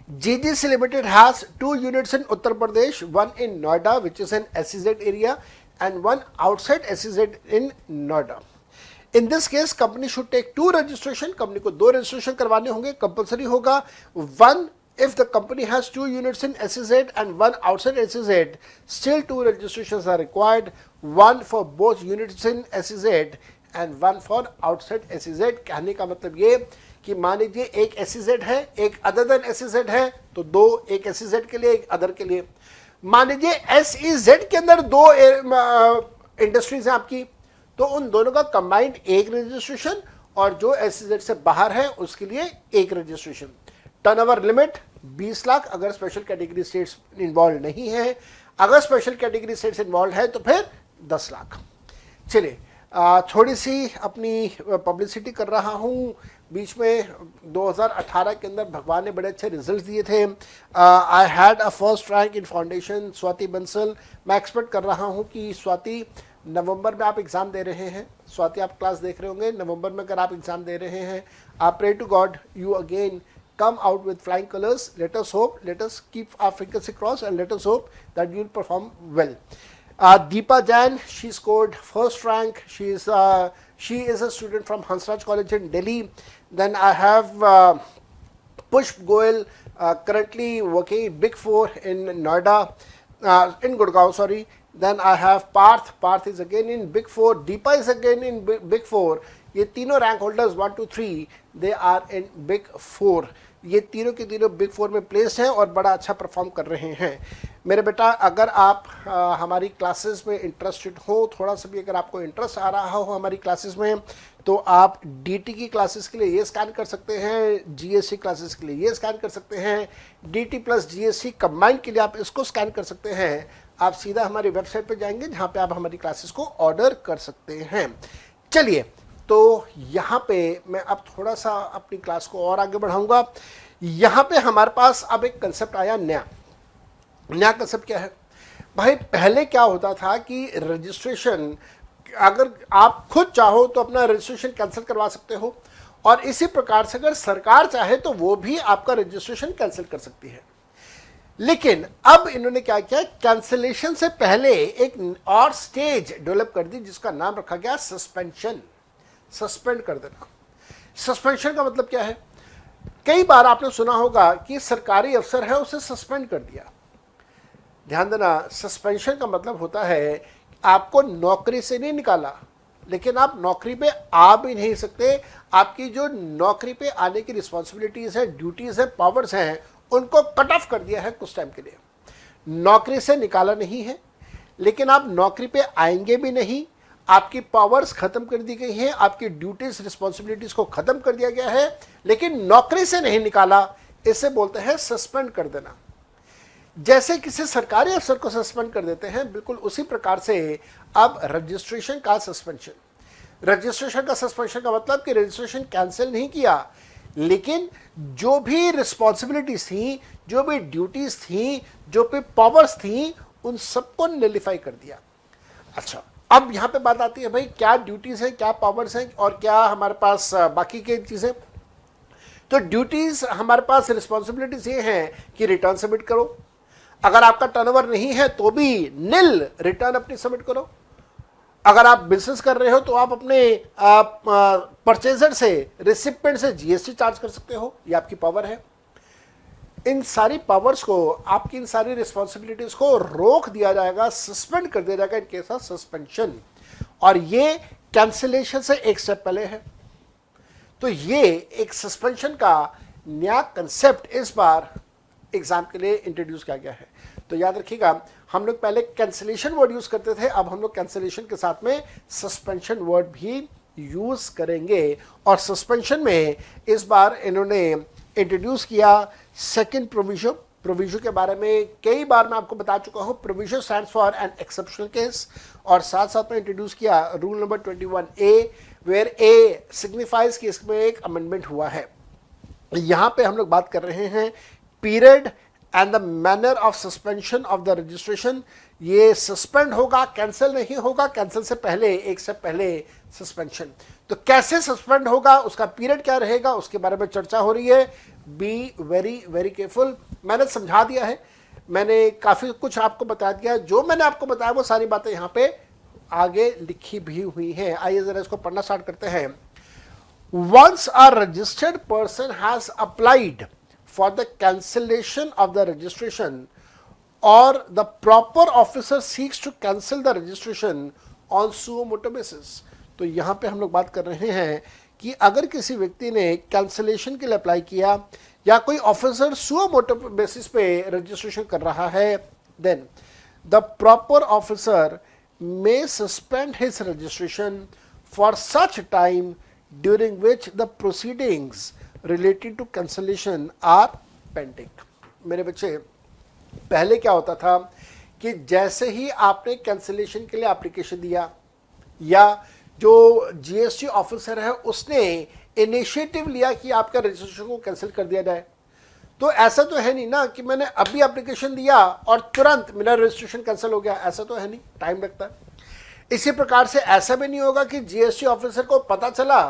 GGC Limited has 2 units in Uttar Pradesh, one in Noida which is an SEZ area and one outside SEZ in Noida. In this case, company should take 2 registration, company को 2 registration करवाने होंगे, compulsory होगा। One, if the company has 2 units in SEZ and one outside SEZ, still 2 registrations are required, one for both units in SEZ and one for outside SEZ। कहने का मतलब ये कि मान लीजिए एक SEZ है, एक अदर देन SEZ है, तो 2, एक SEZ के लिए, एक अदर के लिए। मान लीजिए SEZ के अंदर 2 इंडस्ट्रीज हैं आपकी, तो उन दोनों का कंबाइंड एक रजिस्ट्रेशन, और जो SEZ से बाहर है उसके लिए एक रजिस्ट्रेशन। टर्नओवर लिमिट 20 लाख अगर स्पेशल कैटेगरी स्टेट्स इन्वॉल्व नहीं है, अगर स्पेशल कैटेगरी स्टेट्स इन्वॉल्व है तो फिर 10 लाख। चलिए, थोड़ी सी अपनी पब्लिसिटी कर रहा हूँ। बीच में 2018 के अंदर भगवान ने बड़े अच्छे रिजल्ट्स दिए थे। I had a first rank in foundation Swati Bansal. मैं एक्सपेक्ट कर रहा हूँ कि स्वाति, नवंबर में आप एग्ज़ाम दे रहे हैं, स्वाति आप क्लास देख रहे होंगे, नवंबर में अगर आप एग्ज़ाम दे रहे हैं, I pray to God you again come out with flying colors. Let us hope, let us keep our fingers crossed and let us hope that you will perform well. Deepa Jain, she scored first rank. She is a student from Hansraj College in Delhi. Then I have Pushp Goel, currently working in Big Four in Noida, in Gurgaon, sorry. Then I have Parth. Parth is again in Big Four. Deepa is again in Big Four. ये तीनों rank holders 1 2 3 they are in big 4. ये तीनों के तीनों big 4 में place हैं और बड़ा अच्छा परफॉर्म कर रहे हैं. मेरे बेटा, अगर आप हमारी क्लासेस में इंटरेस्टेड हो, थोड़ा सा भी अगर आपको इंटरेस्ट आ रहा हो हमारी क्लासेस में, तो आप डीटी की क्लासेस के लिए ये स्कैन कर सकते हैं, जीएससी क्लासेस के लिए ये स्कैन कर सकते हैं, डीटी प्लस जीएससी कंबाइंड के लिए आप इसको स्कैन कर सकते हैं. आप सीधा हमारी वेबसाइट पर जाएंगे जहाँ पे आप हमारी क्लासेस को ऑर्डर कर सकते हैं. चलिए, तो यहाँ पे मैं अब थोड़ा सा अपनी क्लास को और आगे बढ़ाऊंगा. यहाँ पे हमारे पास अब एक कंसेप्ट आया नया कंसेप्ट क्या है भाई? पहले क्या होता था कि रजिस्ट्रेशन, अगर आप खुद चाहो तो अपना रजिस्ट्रेशन कैंसिल करवा सकते हो, और इसी प्रकार से अगर सरकार चाहे तो वो भी आपका रजिस्ट्रेशन कैंसिल कर सकती है. लेकिन अब इन्होंने क्या किया, कैंसिलेशन से पहले एक और स्टेज डेवलप कर दी जिसका नाम रखा गया सस्पेंशन. सस्पेंड कर देना. सस्पेंशन का मतलब क्या है? कई बार आपने सुना होगा कि सरकारी अफसर है उसे सस्पेंड कर दिया. ध्यान देना, सस्पेंशन का मतलब होता है आपको नौकरी से नहीं निकाला, लेकिन आप नौकरी पे आ भी नहीं सकते. आपकी जो नौकरी पे आने की रिस्पॉन्सिबिलिटीज है, ड्यूटीज है, पावर्स हैं, उनको कट ऑफ कर दिया है कुछ टाइम के लिए. नौकरी से निकाला नहीं है, लेकिन आप नौकरी पे आएंगे भी नहीं. आपकी पावर्स खत्म कर दी गई हैं, आपकी ड्यूटीज रिस्पॉन्सिबिलिटीज को खत्म कर दिया गया है, लेकिन नौकरी से नहीं निकाला. इसे बोलते हैं सस्पेंड कर देना. जैसे किसी सरकारी अफसर को सस्पेंड कर देते हैं, बिल्कुल उसी प्रकार से अब रजिस्ट्रेशन का सस्पेंशन. रजिस्ट्रेशन का सस्पेंशन का मतलब कि रजिस्ट्रेशन कैंसिल नहीं किया, लेकिन जो भी रिस्पॉन्सिबिलिटीज थी, जो भी ड्यूटीज थी, जो भी पावर्स थी, उन सबको नलिफाई कर दिया. अच्छा, अब यहां पे बात आती है भाई, क्या ड्यूटीज हैं, क्या पावर्स हैं, और क्या हमारे पास बाकी की चीजें. तो ड्यूटीज हमारे पास, रिस्पॉन्सिबिलिटीज ये हैं कि रिटर्न सबमिट करो. अगर आपका टर्नओवर नहीं है तो भी निल रिटर्न अपनी सबमिट करो. अगर आप बिजनेस कर रहे हो तो आप अपने परचेजर से, रिसिपेंट से जीएसटी चार्ज कर सकते हो, ये आपकी पावर है. इन सारी पावर्स को, आपकी इन सारी रिस्पॉन्सिबिलिटीज को रोक दिया जाएगा, सस्पेंड कर दिया जाएगा इन केस ऑफ सस्पेंशन. और ये कैंसिलेशन से एक स्टेप पहले है. तो ये एक सस्पेंशन का नया कंसेप्ट इस बार एग्जाम के लिए इंट्रोड्यूस किया गया है. तो याद रखिएगा, हम लोग पहले कैंसिलेशन वर्ड यूज करते थे, अब हम लोग कैंसिलेशन के साथ में सस्पेंशन वर्ड भी यूज करेंगे. और सस्पेंशन में इस बार इन्होंने इंट्रोड्यूस किया सेकंड प्रोविजो. प्रोविजो के बारे में कई बार मैं आपको बता चुका हूं. Proviso stands for an exceptional case. और साथ साथ में इंट्रोड्यूस किया rule number 21A, where A signifies कि इसमें एक अमेंडमेंट हुआ है. यहां पे हम लोग बात कर रहे हैं period and the manner of suspension of the registration. ये सस्पेंड होगा, कैंसिल नहीं होगा. कैंसिल से पहले, एक से पहले सस्पेंशन. तो कैसे सस्पेंड होगा, उसका पीरियड क्या रहेगा, उसके बारे में चर्चा हो रही है. Be very very careful. मैंने समझा दिया है, मैंने काफी कुछ आपको बता दिया. जो मैंने आपको बताया वो सारी बातें यहाँ पे आगे लिखी भी हुई हैं. आइए जरा इसको पढ़ना स्टार्ट करते हैं. Once a registered person has applied for the cancellation of the registration or the proper officer seeks to cancel the registration on suo motu basis. तो यहाँ पे हम लोग बात कर रहे हैं कि अगर किसी व्यक्ति ने कैंसिलेशन के लिए अप्लाई किया या कोई ऑफिसर सुओ मोटो बेसिस पे रजिस्ट्रेशन कर रहा है, then the proper officer may suspend his registration for such time during which the proceedings related to cancellation are pending. मेरे बच्चे, पहले क्या होता था कि जैसे ही आपने कैंसिलेशन के लिए एप्लीकेशन दिया या जो जीएसटी ऑफिसर है उसने इनिशिएटिव लिया कि आपका रजिस्ट्रेशन को कैंसिल कर दिया जाए, तो ऐसा तो है नहीं ना कि मैंने अभी एप्लीकेशन दिया और तुरंत मेरा रजिस्ट्रेशन कैंसिल हो गया. ऐसा तो है नहीं, टाइम लगता है. इसी प्रकार से ऐसा भी नहीं होगा कि जीएसटी ऑफिसर को पता चला,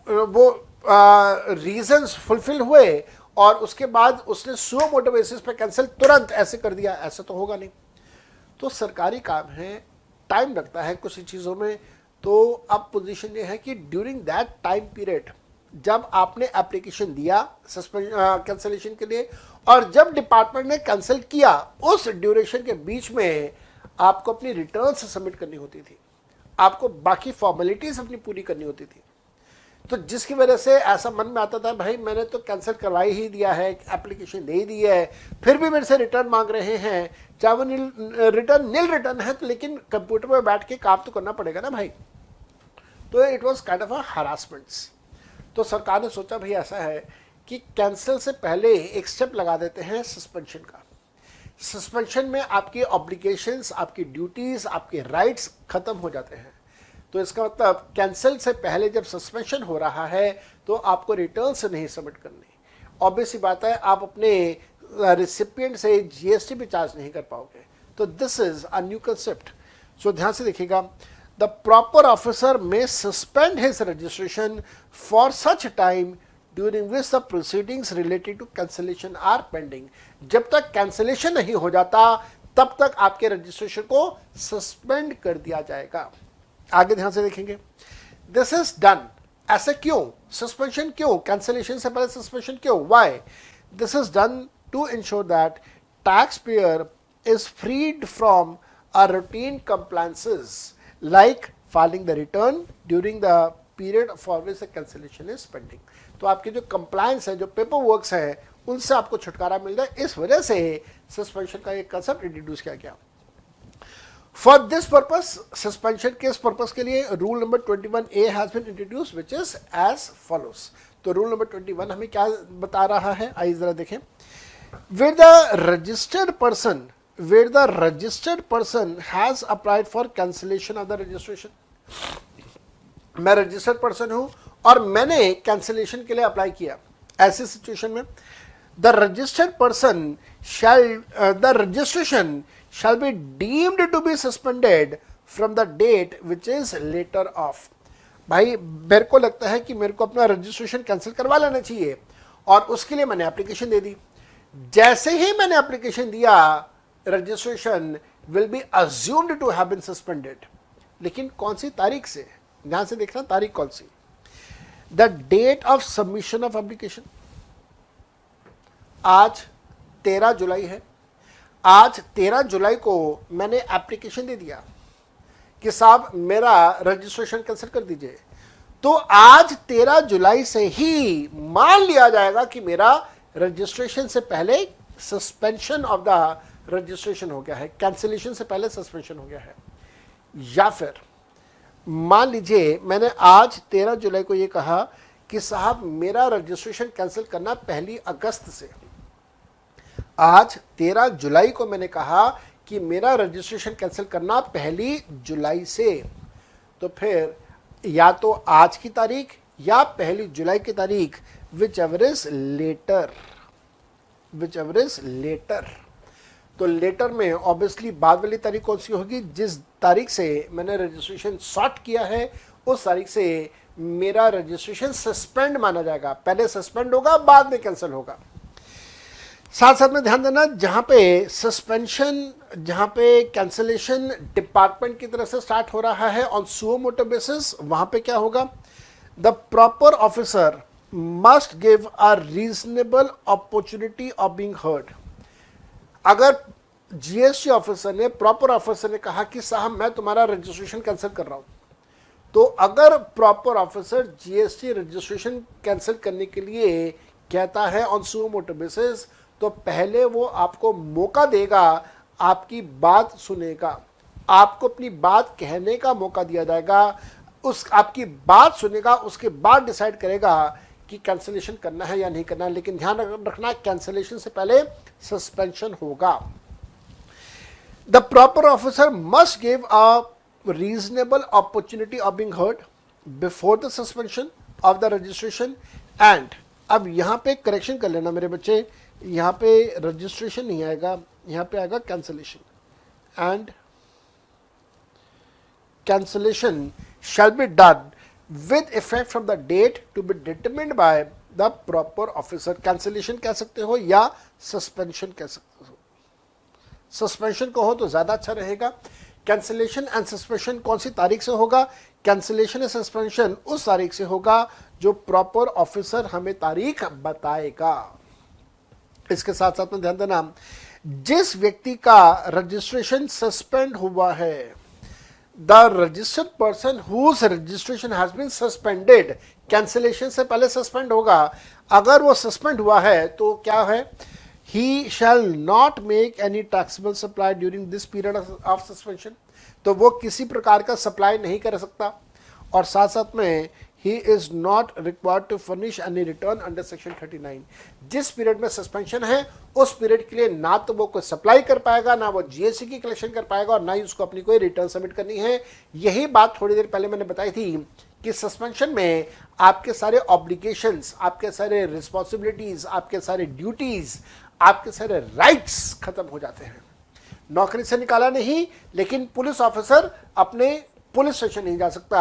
वो रीजंस फुलफिल हुए और उसके बाद उसने सुओ मोटो बेसिस पे कैंसिल तुरंत ऐसे कर दिया. ऐसा तो होगा नहीं. तो सरकारी काम है, टाइम लगता है कुछ चीज़ों में. तो अब पोजीशन ये है कि ड्यूरिंग दैट टाइम पीरियड जब आपने एप्लीकेशन दिया कैंसलेशन के लिए और जब डिपार्टमेंट ने कैंसिल किया, उस ड्यूरेशन के बीच में आपको अपनी रिटर्न सबमिट करनी होती थी, आपको बाकी फॉर्मेलिटीज अपनी पूरी करनी होती थी। तो जिसकी वजह से ऐसा मन में आता था, भाई मैंने तो कैंसिल करवा ही दिया है, एप्लीकेशन दे ही दी है, फिर भी मेरे से रिटर्न मांग रहे हैं, चाहे वो नील रिटर्न है, तो लेकिन कंप्यूटर पर बैठ के काम तो करना पड़ेगा ना भाई। तो it was kind of a harassments. तो सरकार ने सोचा भाई ऐसा है कि कैंसिल से पहले एक स्टेप लगा देते हैं सस्पेंशन का। सस्पेंशन में आपकी ऑब्लिगेशंस, आपकी ड्यूटीज, आपके राइट्स खत्म हो जाते हैं। तो इसका मतलब कैंसिल से पहले जब सस्पेंशन हो रहा है तो आपको रिटर्न से नहीं सबमिट करनी। ऑब्वियस सी बात है, आप अपने रिसिपिएंट से जीएसटी भी चार्ज नहीं कर पाओगे। तो this is a new concept. So ध्यान से देखिएगा, the proper officer may suspend his registration for such time during which the proceedings related to cancellation are pending. जब तक कैंसिलेशन नहीं हो जाता तब तक आपके रजिस्ट्रेशन को सस्पेंड कर दिया जाएगा। आगे ध्यान से देखेंगे, दिस इज डन। ऐसे क्यों? सस्पेंशन क्यों? कैंसिलेशन से पहले सस्पेंशन क्यों? Why? This is done to ensure that tax payer is freed from a routine compliances like filing the return during the period for which the cancellation is pending. तो आपके जो compliance है, जो paper works है, उनसे आपको छुटकारा मिल जाए। इस वजह से सस्पेंशन का एक कंसेप्ट इंट्रोड्यूस किया गया। फॉर दिस पर्पस, सस्पेंशन के इस पर्पस के लिए rule number 21A has been introduce which is as follows. तो रूल नंबर 21 हमें क्या बता रहा है, आइए जरा देखें। where the registered person has applied for cancellation of the registration। मैं रजिस्टर्ड पर्सन हूं और मैंने कैंसिलेशन के लिए अप्लाई किया। ऐसी सिचुएशन में the registration shall be deemed to be suspended from the date which is later off। भाई मेरे को लगता है कि मेरे को अपना रजिस्ट्रेशन कैंसिल करवा लेना चाहिए और उसके लिए मैंने एप्लीकेशन दे दी। जैसे ही मैंने एप्लीकेशन दिया, registration will be assumed to have been suspended. लेकिन कौन सी तारीख से? ध्यान से देखना, तारीख कौन सी? The date of submission of application. आज 13 जुलाई है। आज 13 जुलाई को मैंने एप्लीकेशन दे दिया कि साहब मेरा रजिस्ट्रेशन कैंसिल कर दीजिए। तो आज 13 जुलाई से ही मान लिया जाएगा कि मेरा रजिस्ट्रेशन से पहले सस्पेंशन ऑफ द रजिस्ट्रेशन हो गया है, कैंसिलेशन से पहले सस्पेंशन हो गया है। या फिर मान लीजिए मैंने आज 13 जुलाई को ये कहा कि साहब मेरा रजिस्ट्रेशन कैंसिल करना 1 अगस्त से। आज 13 जुलाई को मैंने कहा कि मेरा रजिस्ट्रेशन कैंसिल करना 1 जुलाई से। तो फिर या तो आज की तारीख या 1 जुलाई की तारीख, विच एवर इज लेटर। तो लेटर में ऑब्वियसली बाद वाली तारीख कौन सी होगी? जिस तारीख से मैंने रजिस्ट्रेशन सॉर्ट किया है उस तारीख से मेरा रजिस्ट्रेशन सस्पेंड माना जाएगा। पहले सस्पेंड होगा, बाद में कैंसिल होगा। साथ साथ में ध्यान देना, जहां पे सस्पेंशन, जहां पे कैंसिलेशन डिपार्टमेंट की तरफ से स्टार्ट हो रहा है ऑन सुओ मोटो बेसिस, वहां पे क्या होगा? The proper officer must give a reasonable opportunity of being heard. अगर जीएसटी ऑफिसर ने, प्रॉपर ऑफिसर ने कहा कि साहब मैं तुम्हारा रजिस्ट्रेशन कैंसिल कर रहा हूं, तो अगर proper officer GST registration cancel करने के लिए कहता है ऑन सुओ मोटो बेसिस, तो पहले वो आपको मौका देगा, आपकी बात सुनेगा, आपको अपनी बात कहने का मौका दिया जाएगा, उस आपकी बात सुनेगा, उसके बाद डिसाइड करेगा कि कैंसिलेशन करना है या नहीं करना है। लेकिन ध्यान रखना, कैंसिलेशन से पहले सस्पेंशन होगा। The proper officer must give a reasonable opportunity of being heard before the suspension of the registration. And अब यहां पे करेक्शन कर लेना मेरे बच्चे, यहां पे रजिस्ट्रेशन नहीं आएगा, यहां पे आएगा cancellation. And cancellation shall be done with effect from the date to be determined by the proper officer। Cancellation कह सकते हो या सस्पेंशन कह सकते हो। सस्पेंशन कहो तो ज्यादा अच्छा रहेगा, कैंसिलेशन एंड सस्पेंशन कौन सी तारीख से होगा? कैंसिलेशन एंड सस्पेंशन उस तारीख से होगा जो प्रॉपर ऑफिसर हमें तारीख बताएगा। इसके साथ साथ में ध्यान देना, जिस व्यक्ति का रजिस्ट्रेशन सस्पेंड हुआ है, the registered person whose registration has been suspended, cancellation से पहले सस्पेंड होगा। अगर वो सस्पेंड हुआ है तो क्या है? He shall not make any taxable supply during this period of suspension, तो वो किसी प्रकार का सप्लाई नहीं कर सकता। और साथ साथ में he is not required to furnish any return under section 39। जिस पीरियड में सस्पेंशन है उस पीरियड के लिए ना तो वो कोई सप्लाई कर पाएगा, ना वो जीएसटी की कलेक्शन कर पाएगा, और ना ही उसको अपनी कोई रिटर्न सबमिट करनी है। यही बात थोड़ी देर पहले मैंने बताई थी कि सस्पेंशन में आपके सारे ऑब्लिगेशंस, आपके सारे रिस्पॉन्सिबिलिटीज, आपके सारे ड्यूटीज, आपके सारे राइट्स खत्म हो जाते हैं। नौकरी से निकाला नहीं, लेकिन पुलिस ऑफिसर अपने पुलिस स्टेशन नहीं जा सकता,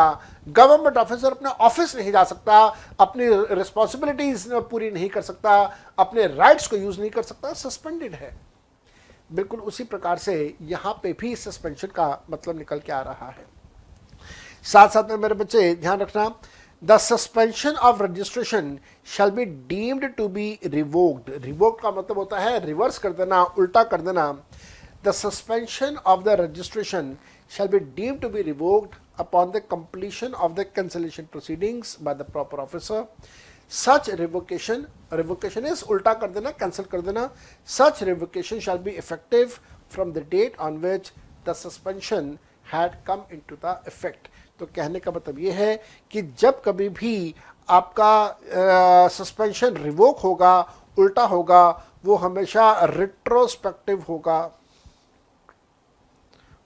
गवर्नमेंट ऑफिसर अपने ऑफिस नहीं जा सकता, अपनी रिस्पॉन्सिबिलिटीज पूरी नहीं कर सकता, अपने राइट्स को यूज नहीं कर सकता, सस्पेंडेड है। बिल्कुल उसी प्रकार से यहां पे भी सस्पेंशन का मतलब निकल के आ रहा है। साथ साथ में मेरे बच्चे ध्यान रखना, the suspension of registration shall be deemed to be revoked. Revoked का मतलब होता है रिवर्स कर देना, उल्टा कर देना। The suspension of the registration shall be deemed to be revoked upon the completion of the cancellation proceedings by the proper officer. Such revocation is ulta kar dena, cancel kar dena. Such revocation shall be effective from the date on which the suspension had come into the effect. तो कहने का मतलब ये है कि जब कभी भी आपका सस्पेंशन रिवोक होगा, उल्टा होगा, वो हमेशा रिट्रोस्पेक्टिव होगा,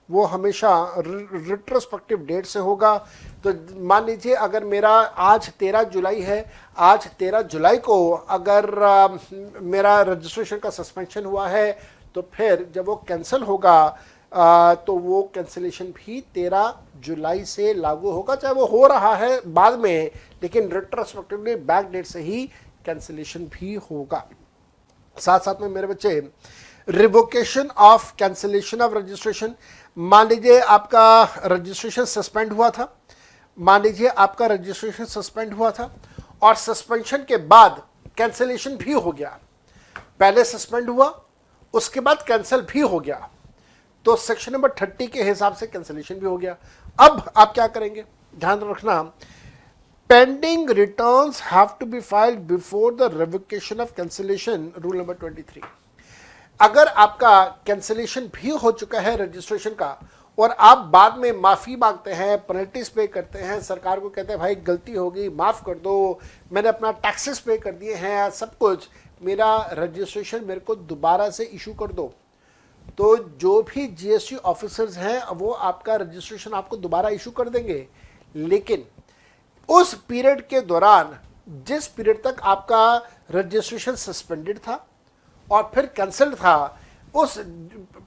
वो हमेशा रिट्रोस्पेक्टिव डेट से होगा। तो मान लीजिए अगर मेरा आज 13 जुलाई है, आज 13 जुलाई को अगर मेरा रजिस्ट्रेशन का सस्पेंशन हुआ है, तो फिर जब वो कैंसिल होगा तो वो कैंसिलेशन भी 13 जुलाई से लागू होगा, चाहे वो हो रहा है बाद में, लेकिन रिट्रोस्पेक्टिवली बैक डेट से ही कैंसिलेशन भी होगा। साथ साथ में मेरे बच्चे, revocation of cancellation of registration, मान लीजिए आपका रजिस्ट्रेशन सस्पेंड हुआ था, मान लीजिए आपका रजिस्ट्रेशन सस्पेंड हुआ था और सस्पेंशन के बाद कैंसिलेशन भी हो गया। पहले सस्पेंड हुआ, उसके बाद कैंसिल भी हो गया, तो सेक्शन नंबर 30 के हिसाब से कैंसिलेशन भी हो गया। अब आप क्या करेंगे? ध्यान रखना, pending returns have to be filed before the revocation of cancellation, rule number 23। अगर आपका कैंसिलेशन भी हो चुका है रजिस्ट्रेशन का और आप बाद में माफ़ी मांगते हैं, पेनल्टीज पे करते हैं, सरकार को कहते हैं भाई गलती होगी, माफ़ कर दो, मैंने अपना टैक्सेस पे कर दिए हैं, सब कुछ, मेरा रजिस्ट्रेशन मेरे को दोबारा से इशू कर दो, तो जो भी जीएसटी ऑफिसर्स हैं वो आपका रजिस्ट्रेशन आपको दोबारा इशू कर देंगे। लेकिन उस पीरियड के दौरान, जिस पीरियड तक आपका रजिस्ट्रेशन सस्पेंडेड था और फिर कैंसिल था, उस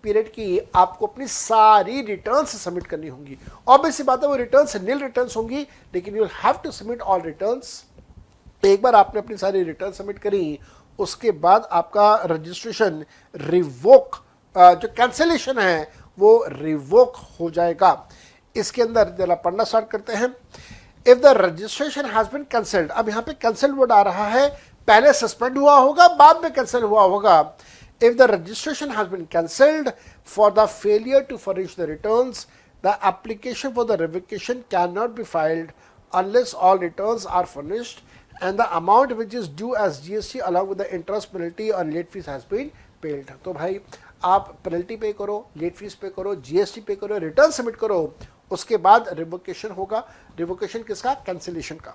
पीरियड की आपको अपनी सारी रिटर्न्स सबमिट करनी होंगी। ऑब्वियस सी बात है वो रिटर्न्स नील रिटर्न्स होंगी, लेकिन you will have to submit all returns. एक बार आपने अपनी सारी रिटर्न सबमिट करी, उसके बाद आपका रजिस्ट्रेशन रिवोक, जो कैंसिलेशन है वो रिवोक हो जाएगा। इसके अंदर जरा पढ़ना स्टार्ट करते हैं। If the registration has been cancelled, अब यहाँ पे कैंसिल वर्ड आ रहा है, पहले सस्पेंड हुआ होगा, बाद में कैंसिल हुआ होगा। If the registration has been cancelled for the failure to furnish the returns, the application for the revocation cannot be filed unless all returns are furnished and the amount which is due as GST along with the interest penalty on late fees has been paid। तो भाई आप penalty पे करो, late fees पे करो, GST पे करो, return submit करो, उसके बाद रिवोकेशन होगा। रिवोकेशन किसका? कैंसिलेशन का।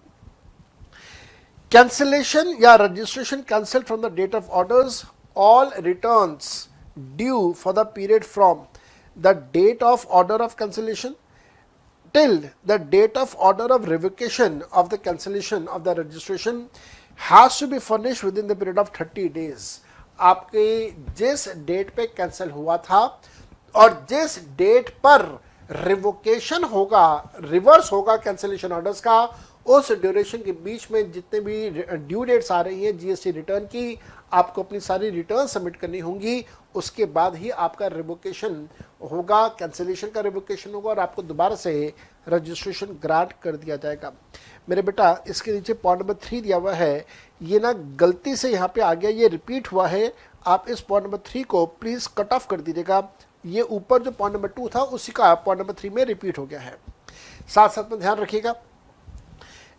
कैंसिलेशन या registration cancel from the date of orders, all returns due for the period from the date of order of cancellation till the date of order of revocation of the cancellation of the registration has to be furnished within the period of 30 days। आपके जिस date पे cancel हुआ था और जिस date पर revocation होगा, reverse होगा कैंसिलेशन ऑर्डर्स का, उस ड्यूरेशन के बीच में जितने भी ड्यू डेट्स आ रही हैं जीएसटी रिटर्न की, आपको अपनी सारी रिटर्न सबमिट करनी होंगी। उसके बाद ही आपका रिवोकेशन होगा, कैंसिलेशन का रिवोकेशन होगा और आपको दोबारा से रजिस्ट्रेशन ग्रांट कर दिया जाएगा। मेरे बेटा इसके नीचे पॉइंट नंबर 3 दिया हुआ है, ये ना गलती से यहाँ पे आ गया, ये रिपीट हुआ है। आप इस पॉइंट नंबर 3 को प्लीज़ कट ऑफ कर दीजिएगा। ये ऊपर जो पॉइंट नंबर 2 था उसी का पॉइंट नंबर 3 में रिपीट हो गया है। साथ साथ में ध्यान रखिएगा,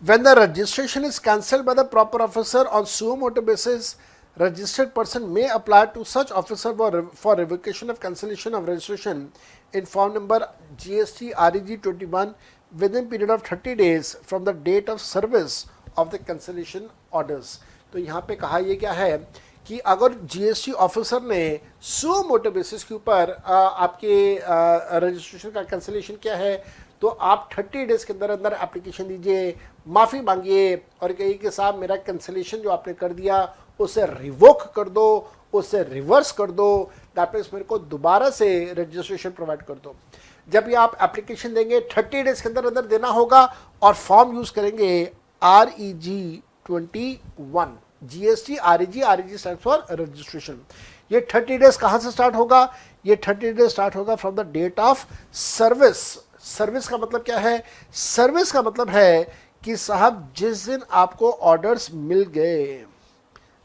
when the registration is cancelled by the proper officer on suo motu basis, registered person may apply to such officer for revocation of cancellation of registration in form number GST REG 21 within period of 30 days from the date of service of the cancellation orders। तो यहाँ पे कहा ये क्या है कि अगर GST officer ने सुओ मोटो बेसिस के ऊपर आपके रजिस्ट्रेशन का कैंसिलेशन किया है तो आप 30 डेज के अंदर अंदर एप्लीकेशन दीजिए, माफ़ी मांगिए और कहिए कि साहब मेरा कैंसिलेशन जो आपने कर दिया उसे रिवोक कर दो, उसे रिवर्स कर दो, दैट मीन्स मेरे को दोबारा से रजिस्ट्रेशन प्रोवाइड कर दो। जब ये आप एप्लीकेशन देंगे 30 डेज के अंदर अंदर देना होगा और फॉर्म यूज़ करेंगे REG 21। GST REG stand for registration. ये 30 डेज कहाँ से स्टार्ट होगा? ये 30 डेज स्टार्ट होगा from the date of service. Service का मतलब क्या है? सर्विस का मतलब है कि साहब जिस दिन आपको ऑर्डर्स मिल गए,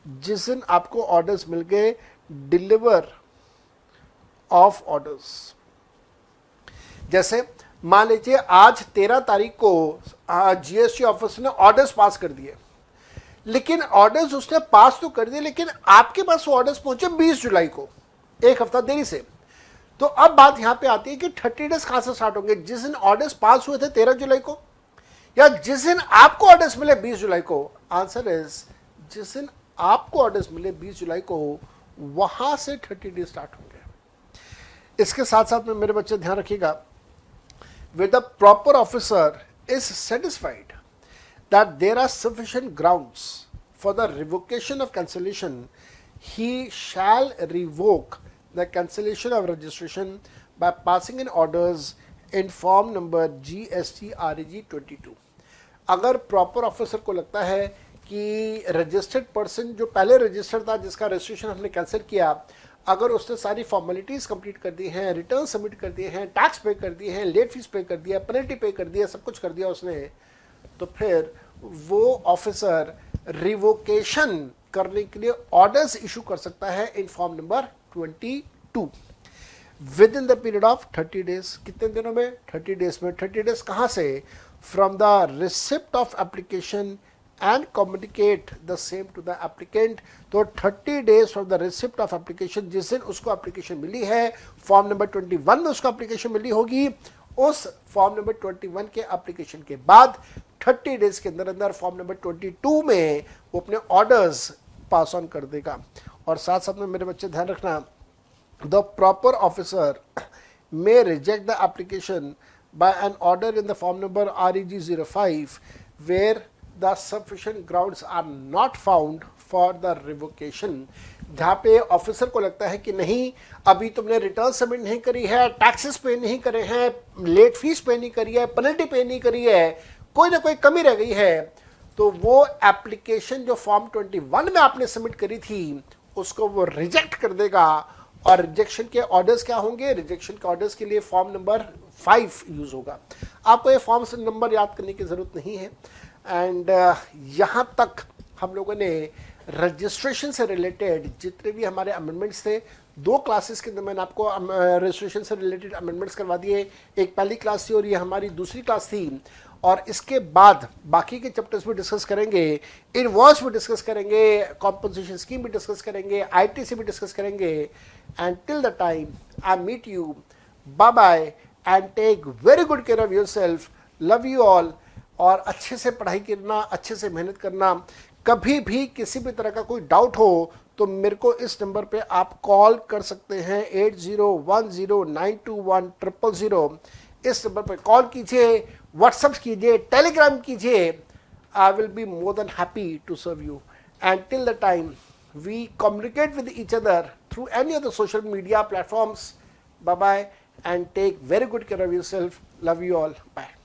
जिस दिन आपको ऑर्डर्स मिल गए, डिलीवर ऑफ ऑर्डर्स। जैसे मान लीजिए आज 13 तारीख को जीएसटी ऑफिसर ने ऑर्डर्स पास कर दिए, लेकिन ऑर्डर्स उसने पास तो कर दिए लेकिन आपके पास वो ऑर्डर्स पहुंचे 20 जुलाई को, एक हफ्ता देरी से। तो अब बात यहां पे आती है कि 30 डेज कहां से स्टार्ट होंगे? जिस दिन ऑर्डर्स पास हुए थे 13 जुलाई को या जिस दिन आपको ऑर्डर्स मिले 20 जुलाई को? आंसर इज जिस दिन आपको ऑर्डर्स मिले 20 जुलाई को, वहां से 30 डेज स्टार्ट होंगे। इसके साथ साथ में मेरे बच्चे ध्यान रखिएगा, with the proper officer is satisfied that there are sufficient grounds for the revocation of cancellation, he shall revoke the cancellation of registration by passing in orders in form number GST REG 22। अगर proper officer को लगता है कि registered person जो पहले registered था जिसका registration हमने कैंसिल किया, अगर उसने सारी फॉर्मेलिटीज़ कंप्लीट कर दी हैं, रिटर्न सबमिट कर दिए हैं, टैक्स पे कर दिए हैं, लेट फीस पे कर दिया, पेनल्टी पे कर दिया, सब कुछ कर दिया उसने, तो फिर वो ऑफिसर रिवोकेशन करने के लिए ऑर्डर्स इशू कर सकता है in form number 22 with in the period of 30 days. कितने दिनों में? 30 डेज में। 30 डेज कहाँ से? From the receipt of application and communicate the same to the applicant। तो 30 days from the receipt of application, जिस दिन उसको एप्लीकेशन मिली है, फॉर्म नंबर 21 में उसको एप्लीकेशन मिली होगी, उस फॉर्म नंबर 21 के एप्लीकेशन के बाद 30 डेज के अंदर अंदर फॉर्म नंबर 22 में वो अपने ऑर्डर्स पास ऑन कर देगा। और साथ साथ में मेरे बच्चे ध्यान रखना, the proper officer may reject the application by an order in the form number REG 05 where the sufficient grounds are not found for the revocation। जहाँ पे ऑफिसर को लगता है कि नहीं, अभी तुमने रिटर्न सबमिट नहीं करी है, टैक्सेस पे नहीं करे हैं, लेट फीस पे नहीं करी है, पेनल्टी पे नहीं करी है, कोई ना कोई कमी रह गई है, तो वो एप्लीकेशन जो फॉर्म 21 में आपने सबमिट करी थी उसको वो रिजेक्ट कर देगा। और रिजेक्शन के ऑर्डर्स क्या होंगे? रिजेक्शन के ऑर्डर्स के लिए फॉर्म नंबर 5 यूज होगा। आपको ये फॉर्म से नंबर याद करने की ज़रूरत नहीं है। एंड यहाँ तक हम लोगों ने रजिस्ट्रेशन से रिलेटेड जितने भी हमारे अमेंडमेंट्स थे, 2 क्लासेस के अंदर मैंने आपको रजिस्ट्रेशन से रिलेटेड अमेंडमेंट्स करवा दिए। एक पहली क्लास थी और ये हमारी दूसरी क्लास थी। और इसके बाद बाकी के चैप्टर्स भी डिस्कस करेंगे, इनवॉइस भी डिस्कस करेंगे, कॉम्पनसेशन स्कीम भी डिस्कस करेंगे, ITC भी डिस्कस करेंगे। And till the time I meet you, bye bye and take very good care of yourself. Love you all. और अच्छे से पढ़ाई करना, अच्छे से मेहनत करना। कभी भी किसी भी तरह का कोई डाउट हो तो मेरे को इस नंबर पे आप कॉल कर सकते हैं 8010921000। इस नंबर पे कॉल कीजिए, व्हाट्सएप कीजिए, टेलीग्राम कीजिए। I will be more than happy to serve you. And till the time we communicate with each other through any other social media platforms. Bye bye and take very good care of yourself. Love you all. Bye.